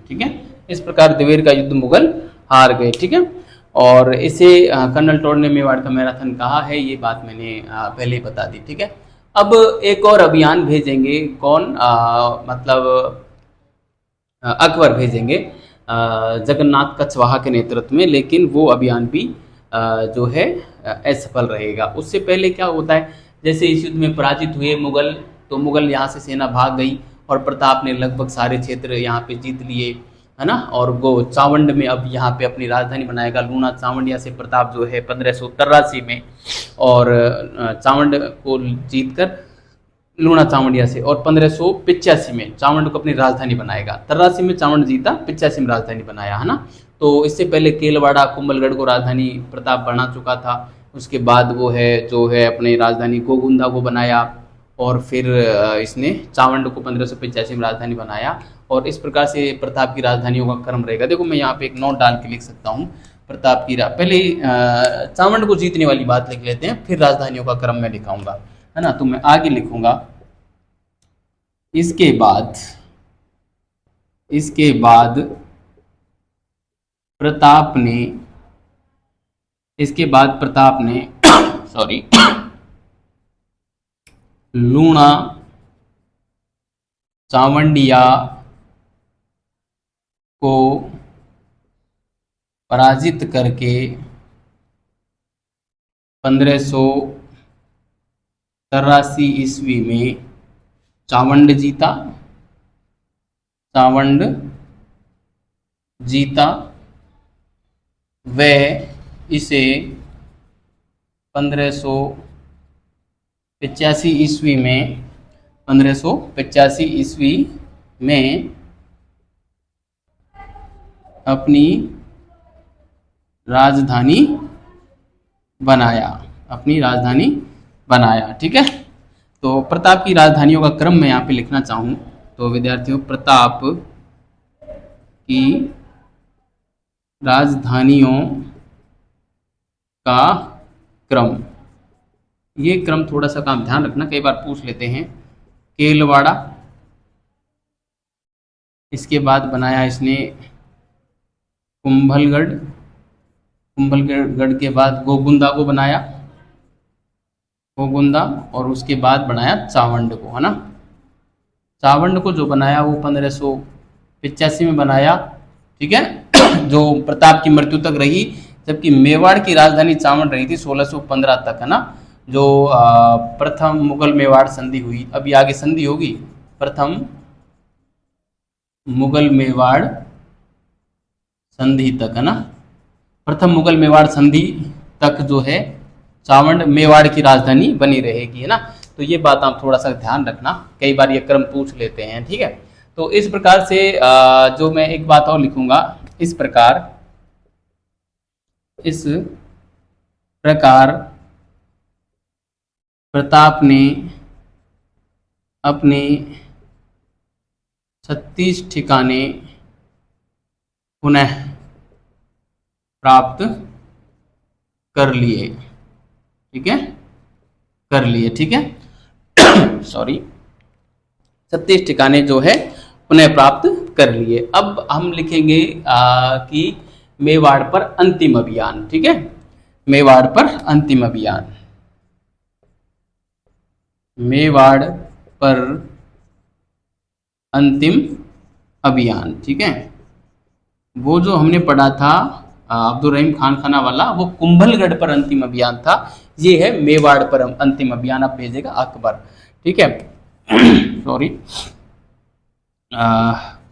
ठीक है। इस प्रकार दिवेर का युद्ध मुगल हार गए, ठीक है। और इसे कर्नल टोड ने मेवाड़ का मैराथन कहा है, ये बात मैंने पहले ही बता दी, ठीक है। अब एक और अभियान भेजेंगे, कौन, मतलब अकबर भेजेंगे जगन्नाथ कछवाहा के नेतृत्व में, लेकिन वो अभियान भी जो है असफल रहेगा। उससे पहले क्या होता है, जैसे इस युद्ध में पराजित हुए मुगल, तो मुगल यहाँ से सेना भाग गई और प्रताप ने लगभग सारे क्षेत्र यहाँ पे जीत लिए, है ना। और वो चावंड में अब यहाँ पे अपनी राजधानी बनाएगा। लूणा चावंडिया से प्रताप जो है 1583 में, और चावंड को जीतकर लूणा चावंडिया से, और 1585 में चावंड को अपनी राजधानी बनाएगा। 83 में चावंड जीता, 85 में राजधानी बनाया, है ना। तो इससे पहले केलवाड़ा कुंभलगढ़ को राजधानी प्रताप बना चुका था। उसके बाद वो है जो है अपनी राजधानी गोगुंदा को बनाया, और फिर इसने चावंड को 1585 में राजधानी बनाया। और इस प्रकार से प्रताप की राजधानियों का क्रम रहेगा। देखो मैं यहाँ पे एक नोट डाल के लिख सकता हूँ, प्रताप की पहले चावंड को जीतने वाली बात लिख लेते हैं, फिर राजधानियों का क्रम में लिखाऊंगा, है ना। तो मैं आगे लिखूंगा, इसके बाद प्रताप ने सॉरी लूणा चावंडिया को पराजित करके 1583 ईस्वी में चावंड जीता। वह इसे 1585 ईस्वी में अपनी राजधानी बनाया, ठीक है। तो प्रताप की राजधानियों का क्रम मैं यहाँ पे लिखना चाहूँ तो विद्यार्थियों, प्रताप की राजधानियों का क्रम, ये क्रम थोड़ा सा काम ध्यान रखना, कई बार पूछ लेते हैं। केलवाड़ा, इसके बाद बनाया इसने कुंभलगढ़ के बाद गोगुंदा को बनाया, और उसके बाद बनाया चावंड को, है ना। चावंड को जो बनाया वो 1585 में बनाया, ठीक है। जो प्रताप की मृत्यु तक रही, जबकि मेवाड़ की राजधानी चावंड रही थी 1615 तक, है ना। जो प्रथम मुगल मेवाड़ संधि हुई, अभी आगे संधि होगी, प्रथम मुगल मेवाड़ संधि तक, है ना। प्रथम मुगल मेवाड़ संधि तक जो है चावंड मेवाड़ की राजधानी बनी रहेगी, है ना। तो ये बात आप थोड़ा सा ध्यान रखना, कई बार ये क्रम पूछ लेते हैं, ठीक है। तो इस प्रकार से जो मैं एक बात और लिखूंगा, इस प्रकार प्रताप ने अपने 36 ठिकाने पुनः प्राप्त कर लिए, ठीक है। सॉरी, 36 ठिकाने जो है पुनः प्राप्त कर लिए। अब हम लिखेंगे कि मेवाड़ पर अंतिम अभियान, ठीक है। मेवाड़ पर अंतिम अभियान, मेवाड़ पर अंतिम अभियान, ठीक है। वो जो हमने पढ़ा था अब्दुल रहीम खान खाना वाला, वो कुंभलगढ़ पर अंतिम अभियान था। ये है मेवाड़ पर अंतिम अभियान, अब भेजेगा अकबर, ठीक है। सॉरी,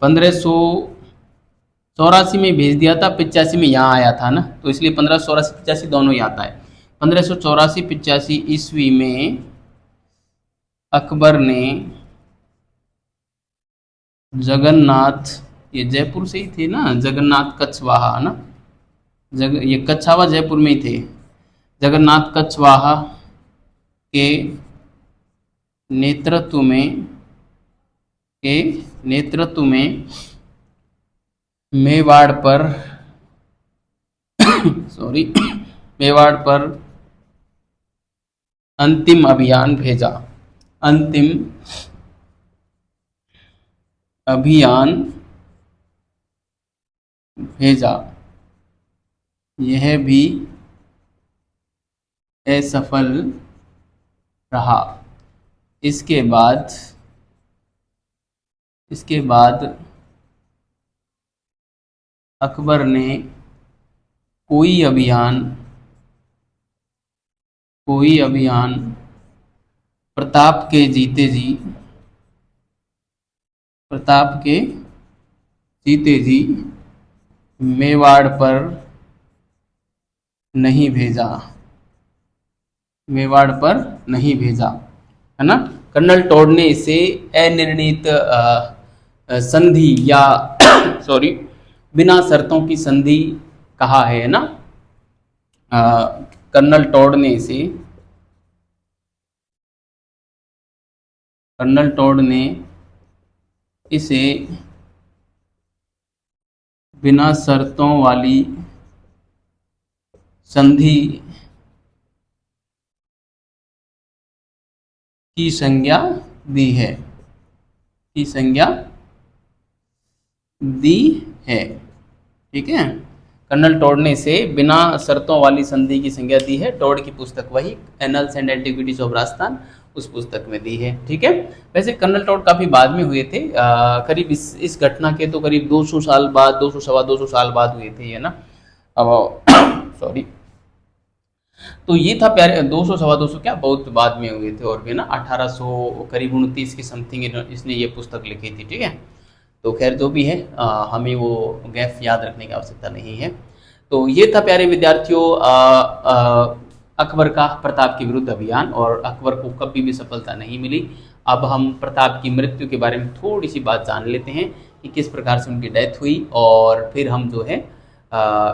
1584 में भेज दिया था, 85 में यहाँ आया था ना, तो इसलिए 1584-85 दोनों ही आता है। 1584-85 ईस्वी में अकबर ने जगन्नाथ, ये जयपुर से ही थे ना, जगन्नाथ कछवाहा, ना, ये कछावा जयपुर में ही थे। जगन्नाथ कछवाहा के नेतृत्व में मेवाड़ पर मेवाड़ पर अंतिम अभियान भेजा। यह भी असफल रहा। इसके बाद अकबर ने कोई अभियान प्रताप के जीते जी मेवाड़ पर नहीं भेजा, है ना। कर्नल टॉड ने इसे अनिर्णित संधि या सॉरी बिना शर्तों की संधि कहा है ना। कर्नल टॉड ने इसे बिना शर्तों वाली संधि की संज्ञा दी है, ठीक है। कर्नल टॉड ने इसे बिना शर्तों वाली संधि की संज्ञा दी है। टॉड की पुस्तक वही annuls and antiquities of Rajasthan, उस पुस्तक में दी है, ठीक है। वैसे कर्नल टॉड काफी बाद में हुए थे, करीब इस घटना के तो करीब 200 साल बाद, 200 सवा 200 साल बाद हुए थे, है ना। अब सॉरी, तो ये था प्यारे 200 सवा 200 क्या बहुत बाद में हुए थे, और भी ना 1800 करीब 29 की समथिंग इसने ये पुस्तक लिखी थी, ठीक है। तो खैर जो भी है, हमें वो गैप याद रखने की आवश्यकता नहीं है। तो ये था प्यारे विद्यार्थियों अकबर का प्रताप के विरुद्ध अभियान, और अकबर को कभी भी सफलता नहीं मिली। अब हम प्रताप की मृत्यु के बारे में थोड़ी सी बात जान लेते हैं कि किस प्रकार से उनकी डेथ हुई, और फिर हम जो है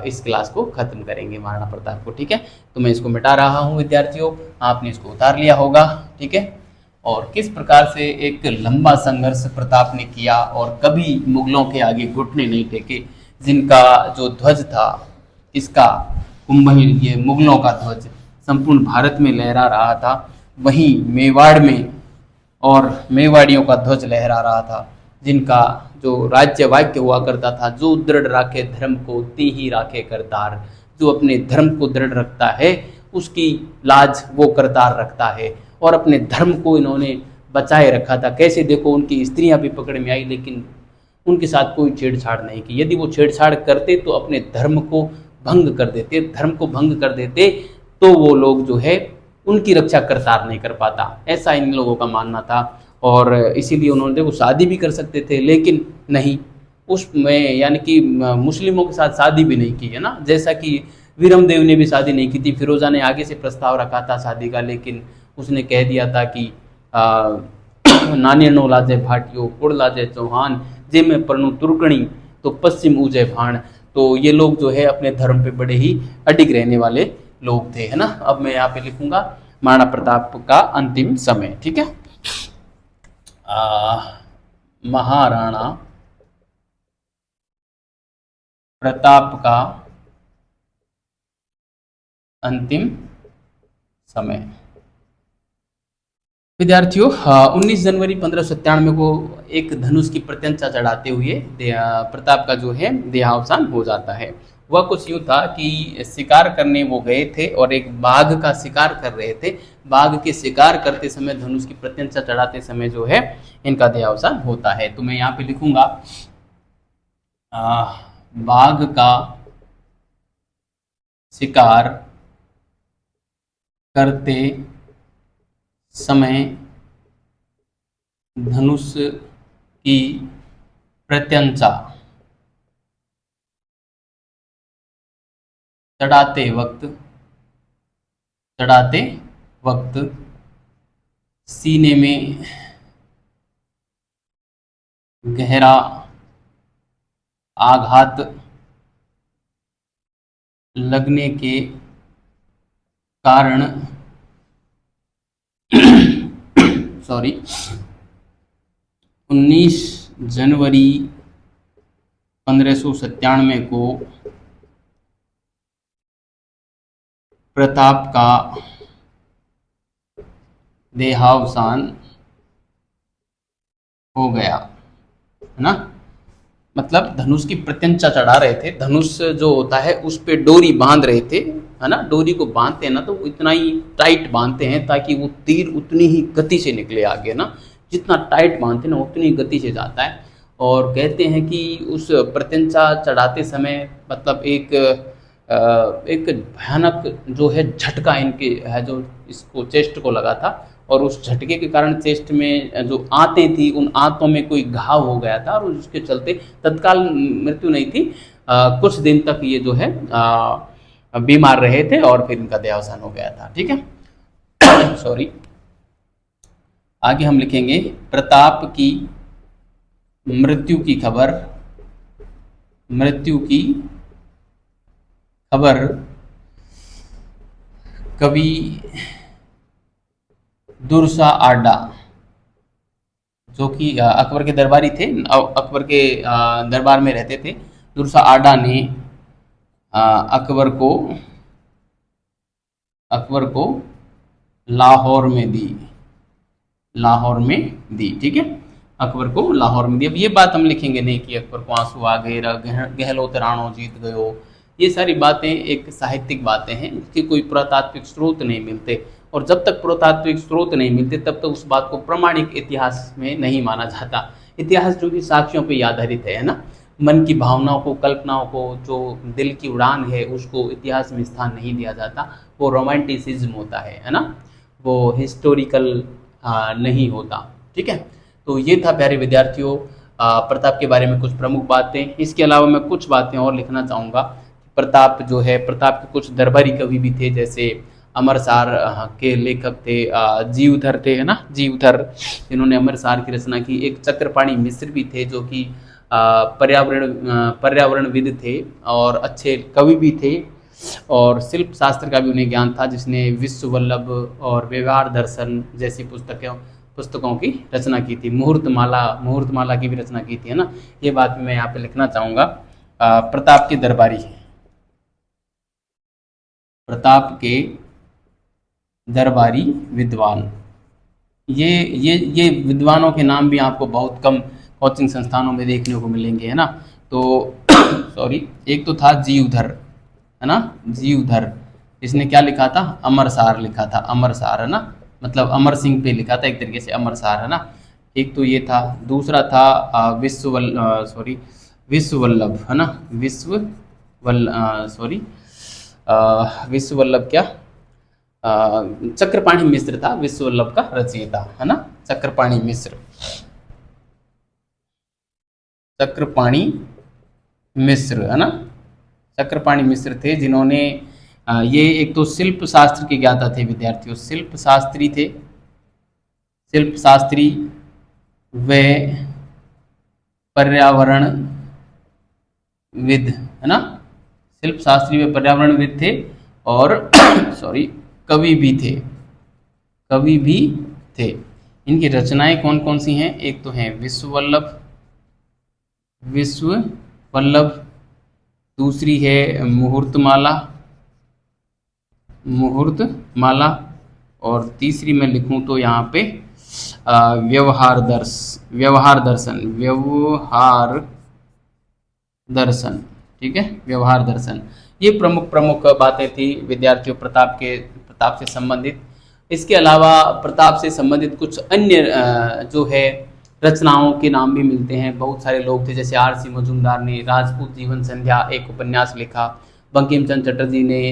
इस क्लास को खत्म करेंगे महाराणा प्रताप को, ठीक है। तो मैं इसको मिटा रहा हूँ विद्यार्थियों, आपने इसको उतार लिया होगा, ठीक है। और किस प्रकार से एक लंबा संघर्ष प्रताप ने किया और कभी मुगलों के आगे घुटने नहीं टेके। जिनका जो ध्वज था, इसका कुंभल, ये मुगलों का ध्वज संपूर्ण भारत में लहरा रहा था, वहीं मेवाड़ में और मेवाड़ियों का ध्वज लहरा रहा था। जिनका जो राज्य वाक्य हुआ करता था, जो दृढ़ राखे धर्म को ती ही राखे करतार, जो अपने धर्म को दृढ़ रखता है उसकी लाज वो करतार रखता है। और अपने धर्म को इन्होंने बचाए रखा था। कैसे देखो, उनकी स्त्रियां भी पकड़ में आई, लेकिन उनके साथ कोई छेड़छाड़ नहीं की। यदि वो छेड़छाड़ करते तो अपने धर्म को भंग कर देते, धर्म को भंग कर देते तो वो लोग जो है उनकी रक्षा करतार नहीं कर पाता, ऐसा इन लोगों का मानना था। और इसीलिए उन्होंने देखो शादी भी कर सकते थे, लेकिन नहीं, उसमें यानी कि मुस्लिमों के साथ शादी भी नहीं की, है ना। जैसा कि वीरमदेव ने भी शादी नहीं की थी। फिरोजा ने आगे से प्रस्ताव रखा था शादी का, लेकिन उसने कह दिया था कि नाने नो लाजे भाटियो कुड़ लाजे चौहान, जे में परनु तुर्कणी तो पश्चिम उजे भाण। तो ये लोग जो है अपने धर्म पे बड़े ही अडिग रहने वाले लोग थे, है ना। अब मैं यहाँ पे लिखूंगा महाराणा प्रताप का अंतिम समय, ठीक है। महाराणा प्रताप का अंतिम समय। विद्यार्थियों, 19 जनवरी 1597 को एक धनुष की प्रत्यंचा चढ़ाते हुए प्रताप का जो है देहावसान हो जाता है। वह कुछ यूँ था कि शिकार करने वो गए थे और एक बाघ का शिकार कर रहे थे। बाघ के शिकार करते समय, धनुष की प्रत्यंचा चढ़ाते समय जो है इनका देहावसान होता है। तो मैं यहाँ पे लिखूंगा बाघ का शिकार करते समय धनुष की प्रत्यंचा चढ़ाते वक्त सीने में गहरा आघात लगने के कारण 19 जनवरी 1597 को प्रताप का देहावसान हो गया, है ना। मतलब धनुष की प्रत्यंचा चढ़ा रहे थे, धनुष जो होता है उस पे डोरी बांध रहे थे, है ना। डोरी को बांधते हैं ना तो इतना ही टाइट बांधते हैं ताकि वो तीर उतनी ही गति से निकले आगे, ना। जितना टाइट बांधते हैं ना उतनी गति से जाता है। और कहते हैं कि उस प्रत्यंचा चढ़ाते समय मतलब एक भयानक जो है झटका इनके है जो इसको चेस्ट को लगा था, और उस झटके के कारण चेस्ट में जो आंतें थी उन आंतों में कोई घाव हो गया था, और उसके चलते तत्काल मृत्यु नहीं थी, कुछ दिन तक ये जो है बीमार रहे थे और फिर इनका देहावसान हो गया था, ठीक है। सॉरी। आगे हम लिखेंगे प्रताप की मृत्यु की खबर, मृत्यु की खबर कवि दुर्सा आडा, जो कि अकबर के दरबारी थे, अकबर के दरबार में रहते थे, दुर्सा आडा ने अकबर को लाहौर में दी, लाहौर में दी। ठीक है, अकबर को लाहौर में दी। अब ये बात हम लिखेंगे नहीं कि अकबर को आंसू आ गए, गहलोत राणो जीत गयो। ये सारी बातें एक साहित्यिक बातें हैं, इसके कोई पुरातात्विक स्रोत नहीं मिलते, और जब तक पुरातात्विक स्रोत नहीं मिलते तब तक उस बात को प्रामाणिक इतिहास में नहीं माना जाता। इतिहास जो कि साक्ष्यों पर आधारित है ना, मन की भावनाओं को, कल्पनाओं को, जो दिल की उड़ान है, उसको इतिहास में स्थान नहीं दिया जाता। वो रोमांटिसिज्म होता है ना, वो हिस्टोरिकल नहीं होता। ठीक है, तो ये था प्यारे विद्यार्थियों प्रताप के बारे में कुछ प्रमुख बातें। इसके अलावा मैं कुछ बातें और लिखना चाहूँगा। प्रताप जो है, प्रताप के कुछ दरबारी कवि भी थे, जैसे अमरसार के लेखक थे जीवधर थे, है ना, जीवधर, जिन्होंने अमरसार की रचना की। एक चक्रपाणी मिश्र भी थे, जो कि पर्यावरणविद थे और अच्छे कवि भी थे, और शिल्प शास्त्र का भी उन्हें ज्ञान था, जिसने विश्व वल्लभ और व्यवहार दर्शन जैसी पुस्तकों की रचना की थी। मुहूर्तमाला की भी रचना की थी, है ना। ये बात मैं यहाँ पे लिखना चाहूँगा। प्रताप के दरबारी, प्रताप के दरबारी विद्वान, ये विद्वानों के नाम भी आपको बहुत कम कोचिंग संस्थानों में देखने को मिलेंगे, है ना। तो सॉरी, एक तो था जीवधर, है ना, जीवधर, इसने क्या लिखा था, अमरसार लिखा था, अमरसार, है ना, मतलब अमर सिंह पे लिखा था एक तरीके से, अमरसार, है ना। एक तो ये था। दूसरा था विश्ववल्लभ, है ना, विश्ववल्लभ क्या, चक्रपाणी मिश्र था विश्ववल्लभ का रचयिता, है ना, चक्रपाणी मिश्र, चक्रपाणी मिश्र, है ना, चक्रपाणी मिश्र थे, जिन्होंने ये एक तो शिल्प शास्त्र के ज्ञाता थे विद्यार्थियों, शिल्प शास्त्री थे, शिल्प शास्त्री व पर्यावरणविद, है ना, शिल्प शास्त्री व पर्यावरणविद थे, और सॉरी, कवि भी थे, कवि भी थे। इनकी रचनाएं कौन कौन सी हैं, एक तो हैं विश्ववल्लभ, दूसरी है मुहूर्तमाला, और तीसरी मैं लिखूं तो यहाँ पे व्यवहार दर्शन, ठीक है, व्यवहार दर्शन। ये प्रमुख बातें थी विद्यार्थियों प्रताप से संबंधित। इसके अलावा प्रताप से संबंधित कुछ अन्य जो है रचनाओं के नाम भी मिलते हैं। बहुत सारे लोग थे, जैसे आर सी मजूमदार ने राजपूत जीवन संध्या एक उपन्यास लिखा, बंकिम चंद्र चटर्जी ने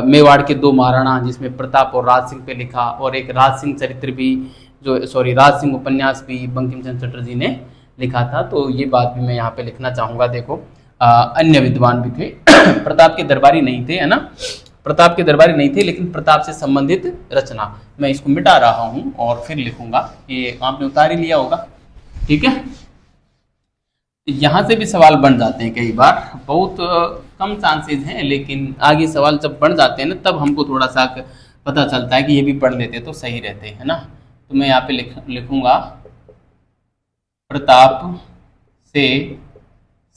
मेवाड़ के दो महाराणा, जिसमें प्रताप और राज सिंह पे लिखा, और एक राज सिंह चरित्र भी, राज सिंह उपन्यास भी बंकिम चंद्र चटर्जी ने लिखा था। तो ये बात भी मैं यहाँ पे लिखना चाहूँगा। देखो अन्य विद्वान भी थे, प्रताप के दरबारी नहीं थे, है ना, प्रताप के दरबारी नहीं थे, लेकिन प्रताप से संबंधित रचना। मैं इसको मिटा रहा हूँ और फिर लिखूंगा, ये आपने उतार ही लिया होगा, ठीक है। यहाँ से भी सवाल बन जाते हैं कई बार, बहुत कम चांसेस हैं, लेकिन आगे सवाल जब बन जाते हैं ना, तब हमको थोड़ा सा पता चलता है कि ये भी पढ़ लेते तो सही रहते, है ना। तो मैं यहाँ पे लिखूंगा प्रताप से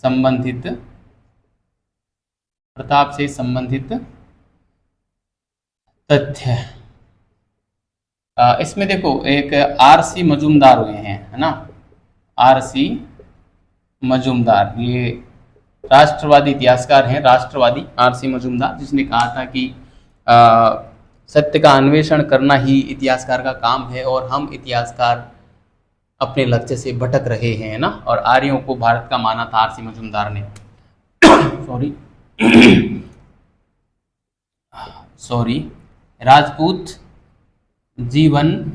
संबंधित तथ्य। इसमें देखो एक आर सी मजूमदार हुए हैं, है ना, आर सी मजूमदार, ये राष्ट्रवादी इतिहासकार हैं, राष्ट्रवादी आर सी मजूमदार, जिसने कहा था कि सत्य का अन्वेषण करना ही इतिहासकार का काम है, और हम इतिहासकार अपने लक्ष्य से भटक रहे हैं, है ना। और आर्यों को भारत का माना था आर सी मजूमदार ने। सॉरी, राजपूत जीवन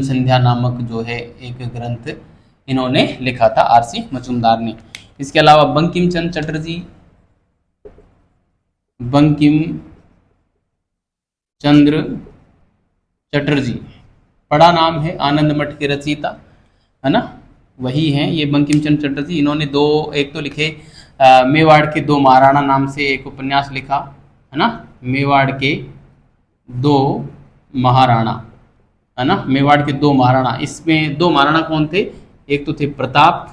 संध्या नामक जो है एक ग्रंथ इन्होंने लिखा था आर सी मजूमदार ने। इसके अलावा बंकिम चंद्र चटर्जी, बड़ा नाम है, आनंद मठ के रचयिता, है ना, वही हैं ये बंकिम चंद्र चटर्जी। इन्होंने दो, एक तो लिखे मेवाड़ के दो महाराणा नाम से एक उपन्यास लिखा, है ना, मेवाड़ के दो महाराणा, है ना, मेवाड़ के दो महाराणा। इसमें दो महाराणा कौन थे? एक तो थे प्रताप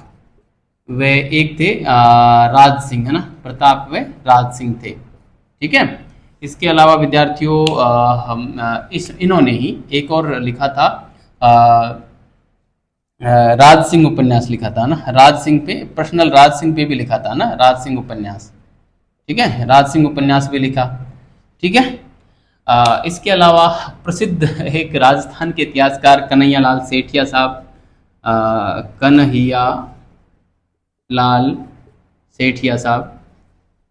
व एक थे राज सिंह, है ना, प्रताप व राज सिंह थे। ठीक है। इसके अलावा विद्यार्थियों इन्होंने ही एक और लिखा था, राज सिंह उपन्यास लिखा था ना, राज सिंह पे, पर्सनल राज सिंह पे भी लिखा था ना, राज सिंह उपन्यास। ठीक है, राज सिंह उपन्यास भी लिखा। ठीक है। इसके अलावा प्रसिद्ध एक राजस्थान के इतिहासकार कन्हैया लाल सेठिया साहब, कन्हैया लाल सेठिया साहब,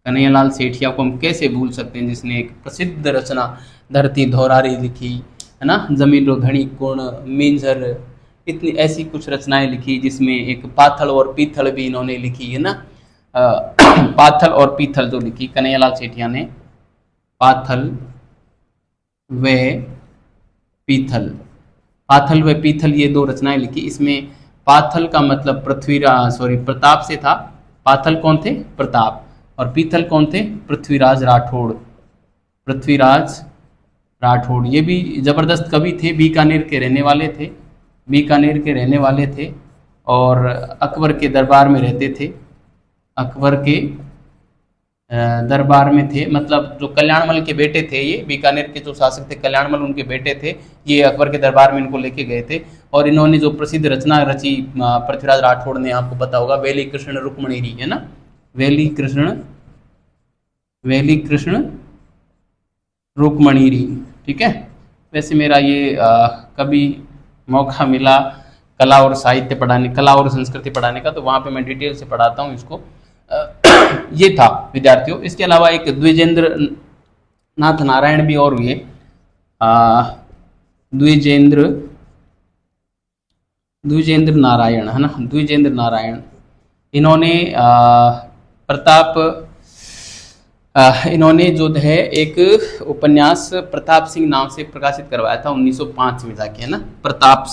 कन्हैया लाल सेठिया को हम कैसे भूल सकते हैं, जिसने एक प्रसिद्ध रचना धरती धौरारी लिखी, है ना, जमीन रो धनी गुण, मिंजर, इतनी ऐसी कुछ रचनाएं लिखी, जिसमें एक पाथल और पीथल भी इन्होंने लिखी, है ना। पाथल और पीथल जो लिखी कन्हैया लाल सेठिया ने, पाथल व पीथल, पाथल व पीथल ये दो रचनाएं लिखी। इसमें पाथल का मतलब प्रताप से था। पाथल कौन थे? प्रताप। और पीथल कौन थे? पृथ्वीराज राठौड़, पृथ्वीराज राठौड़। ये भी जबरदस्त कवि थे, बीकानेर के रहने वाले थे, बीकानेर के रहने वाले थे और अकबर के दरबार में रहते थे, अकबर के दरबार में थे, मतलब जो कल्याणमल के बेटे थे, ये बीकानेर के जो शासक थे कल्याणमल उनके बेटे थे, ये अकबर के दरबार में इनको लेके गए थे। और इन्होंने जो प्रसिद्ध रचना रची पृथ्वीराज राठौड़ ने, आपको पता होगा, वेली कृष्ण रुक्मणीरी, है ना, वेली कृष्ण रुक्मणीरी। ठीक है। वैसे मेरा ये कभी मौका मिला कला और साहित्य पढ़ाने, कला और संस्कृति पढ़ाने का, तो वहाँ पे मैं डिटेल से पढ़ाता हूँ इसको। ये था विद्यार्थियों। इसके अलावा एक द्विजेंद्र नाथ नारायण भी और हुए, द्विजेंद्र नारायण, है ना, द्विजेंद्र नारायण। इन्होंने इन्होंने जो है एक उपन्यास प्रताप सिंह नाम से प्रकाशित करवाया था 1905 में जाके, है ना, प्रताप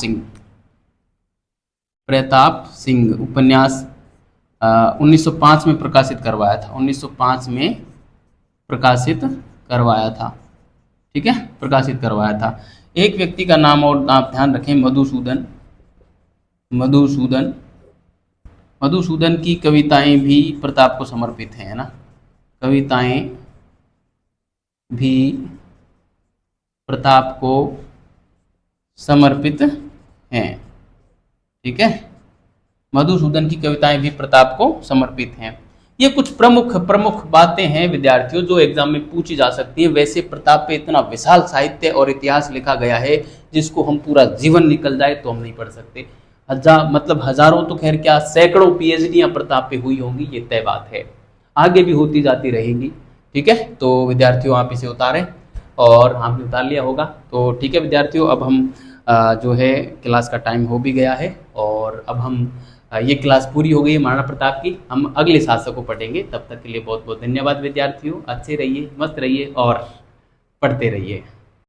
सिंह उपन्यास 1905 में प्रकाशित करवाया था, 1905 में प्रकाशित करवाया था। ठीक है, प्रकाशित करवाया था। एक व्यक्ति का नाम और आप ध्यान रखें, मधुसूदन की कविताएं भी प्रताप को समर्पित हैं, है ना, कविताएं भी प्रताप को समर्पित हैं। ठीक है, मधुसूदन की कविताएं भी प्रताप को समर्पित हैं। ये कुछ प्रमुख बातें हैं विद्यार्थियों जो एग्जाम में पूछी जा सकती है। वैसे प्रताप पे इतना विशाल साहित्य और इतिहास लिखा गया है जिसको हम पूरा जीवन निकल जाए तो हम नहीं पढ़ सकते। हजारों तो खैर क्या, सैकड़ों पीएचडियां प्रताप पे हुई होंगी, ये तय बात है, आगे भी होती जाती रहेंगी। ठीक है, तो विद्यार्थियों आप इसे उतारें, और आपने उतार लिया होगा तो ठीक है विद्यार्थियों। अब हम जो है क्लास का टाइम हो भी गया है, और अब हम ये क्लास पूरी हो गई है महाराणा प्रताप की। हम अगले शासक को पढ़ेंगे। तब तक के लिए बहुत बहुत धन्यवाद विद्यार्थियों। अच्छे रहिए, मस्त रहिए और पढ़ते रहिए।